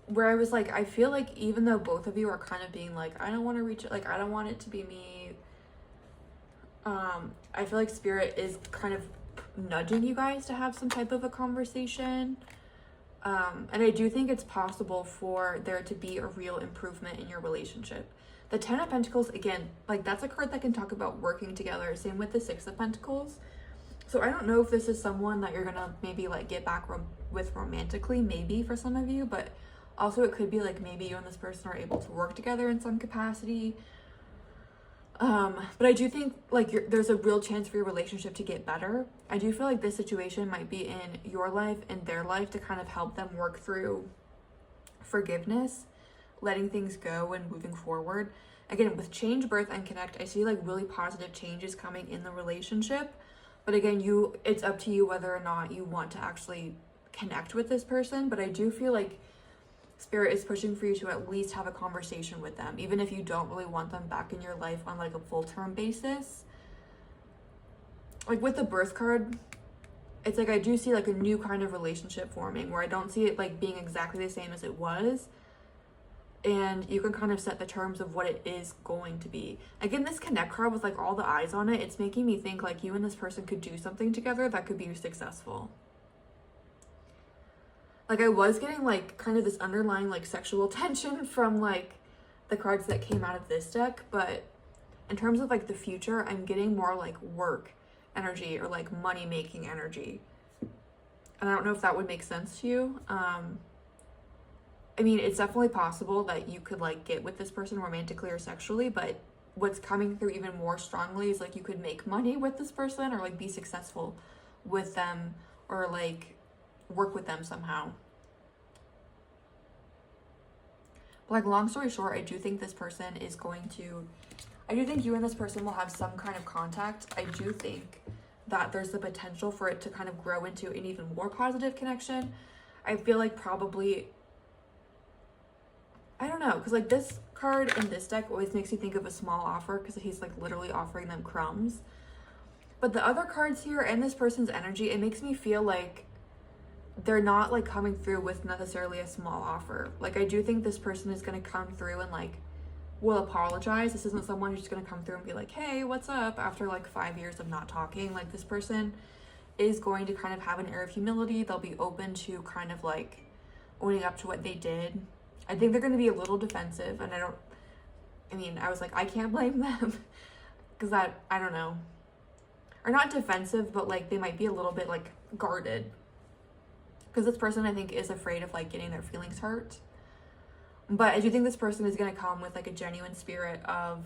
Where I was like, I feel like even though both of you are kind of being like, I don't want to reach it, like I don't want it to be me. I feel like Spirit is kind of nudging you guys to have some type of a conversation. And I do think it's possible for there to be a real improvement in your relationship. The 10 of Pentacles, again, like that's a card that can talk about working together. Same with the 6 of Pentacles. So I don't know if this is someone that you're gonna maybe like get back with romantically, maybe for some of you, but also it could be like maybe you and this person are able to work together in some capacity. But I do think like there's a real chance for your relationship to get better. I do feel like this situation might be in your life and their life to kind of help them work through forgiveness, letting things go and moving forward. Again, with change, birth, and connect, I see like really positive changes coming in the relationship. But again, it's up to you whether or not you want to actually connect with this person. But I do feel like Spirit is pushing for you to at least have a conversation with them, even if you don't really want them back in your life on like a full-term basis. Like with the birth card, it's like I do see like a new kind of relationship forming where I don't see it like being exactly the same as it was. And you can kind of set the terms of what it is going to be. Again, this connect card with like all the eyes on it, it's making me think like you and this person could do something together that could be successful. Like I was getting like kind of this underlying like sexual tension from like the cards that came out of this deck, but in terms of like the future, I'm getting more like work energy or like money making energy. And I don't know if that would make sense to you. I mean, it's definitely possible that you could like get with this person romantically or sexually, but what's coming through even more strongly is like you could make money with this person or like be successful with them or like work with them somehow. But like long story short, I do think this person is going to, I do think you and this person will have some kind of contact. I do think that there's the potential for it to kind of grow into an even more positive connection. I feel like probably, I don't know, because like this card in this deck always makes you think of a small offer because he's like literally offering them crumbs. But the other cards here and this person's energy, it makes me feel like they're not like coming through with necessarily a small offer. Like I do think this person is going to come through and like will apologize. This isn't someone who's going to come through and be like, hey, what's up, after like 5 years of not talking. Like this person is going to kind of have an air of humility. They'll be open to kind of like owning up to what they did. I think they're going to be a little defensive, and I was like, I can't blame them because I don't know, or not defensive, but like they might be a little bit like guarded because this person I think is afraid of like getting their feelings hurt. But I do think this person is going to come with like a genuine spirit of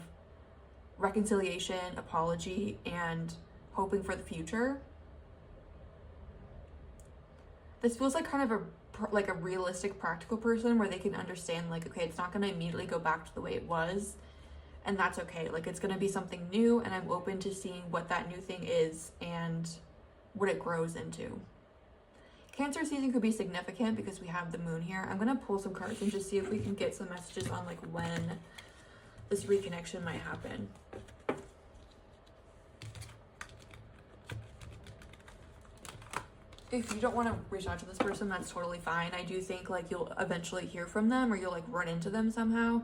reconciliation, apology, and hoping for the future. This feels like kind of a realistic, practical person where they can understand like, okay, it's not going to immediately go back to the way it was, and that's okay. Like it's going to be something new, and I'm open to seeing what that new thing is and what it grows into. Cancer season could be significant because we have the moon here. I'm going to pull some cards and just see if we can get some messages on like when this reconnection might happen. If you don't want to reach out to this person, that's totally fine. I do think like you'll eventually hear from them or you'll like run into them somehow.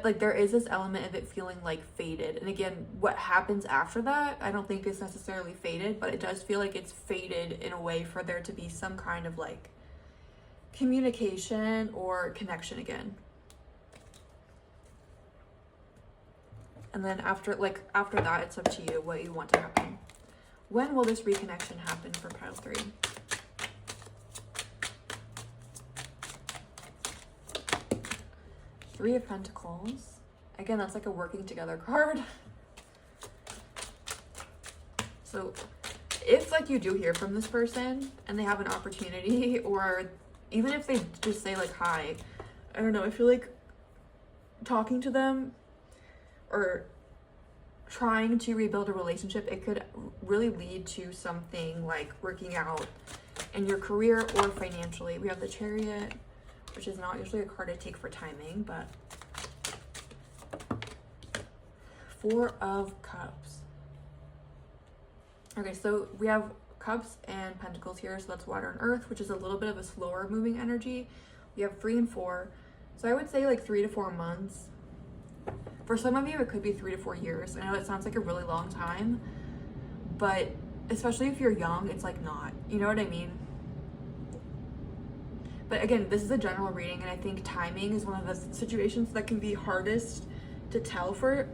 Like there is this element of it feeling like faded. And again, what happens after that, I don't think is necessarily faded, but it does feel like it's faded in a way for there to be some kind of like communication or connection again. And then after that, it's up to you what you want to happen. When will this reconnection happen for pile 3? Three of Pentacles. Again, that's like a working together card. So if like you do hear from this person and they have an opportunity, or even if they just say like, hi, I don't know, I feel like talking to them or trying to rebuild a relationship, it could really lead to something like working out in your career or financially. We have the Chariot, which is not usually a card I take for timing, but Four of Cups. Okay, so we have Cups and Pentacles here, so that's water and earth, which is a little bit of a slower moving energy. We have 3 and 4, so I would say like 3 to 4 months. For some of you, it could be 3 to 4 years. I know it sounds like a really long time, but especially if you're young, it's like not, you know what I mean? But again, this is a general reading, and I think timing is one of the situations that can be hardest to tell for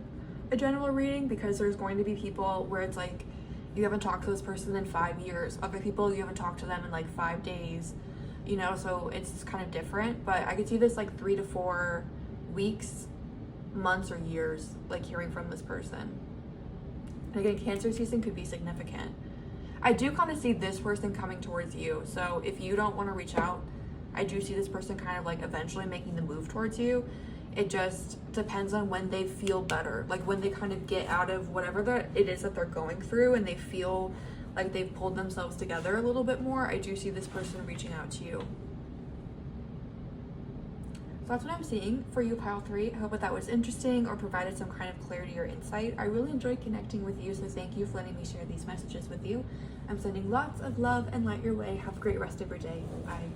a general reading, because there's going to be people where it's like you haven't talked to this person in 5 years, other people you haven't talked to them in like 5 days, you know, so it's kind of different. But I could see this like 3 to 4 weeks, months, or years, like hearing from this person. And again, Cancer season could be significant. I do kind of see this person coming towards you, so if you don't want to reach out, I do see this person kind of like eventually making the move towards you. It just depends on when they feel better, like when they kind of get out of whatever it is that they're going through and they feel like they've pulled themselves together a little bit more. I do see this person reaching out to you. So that's what I'm seeing for you, pile 3. I hope that was interesting or provided some kind of clarity or insight. I really enjoyed connecting with you, so thank you for letting me share these messages with you. I'm sending lots of love and light your way. Have a great rest of your day. Bye.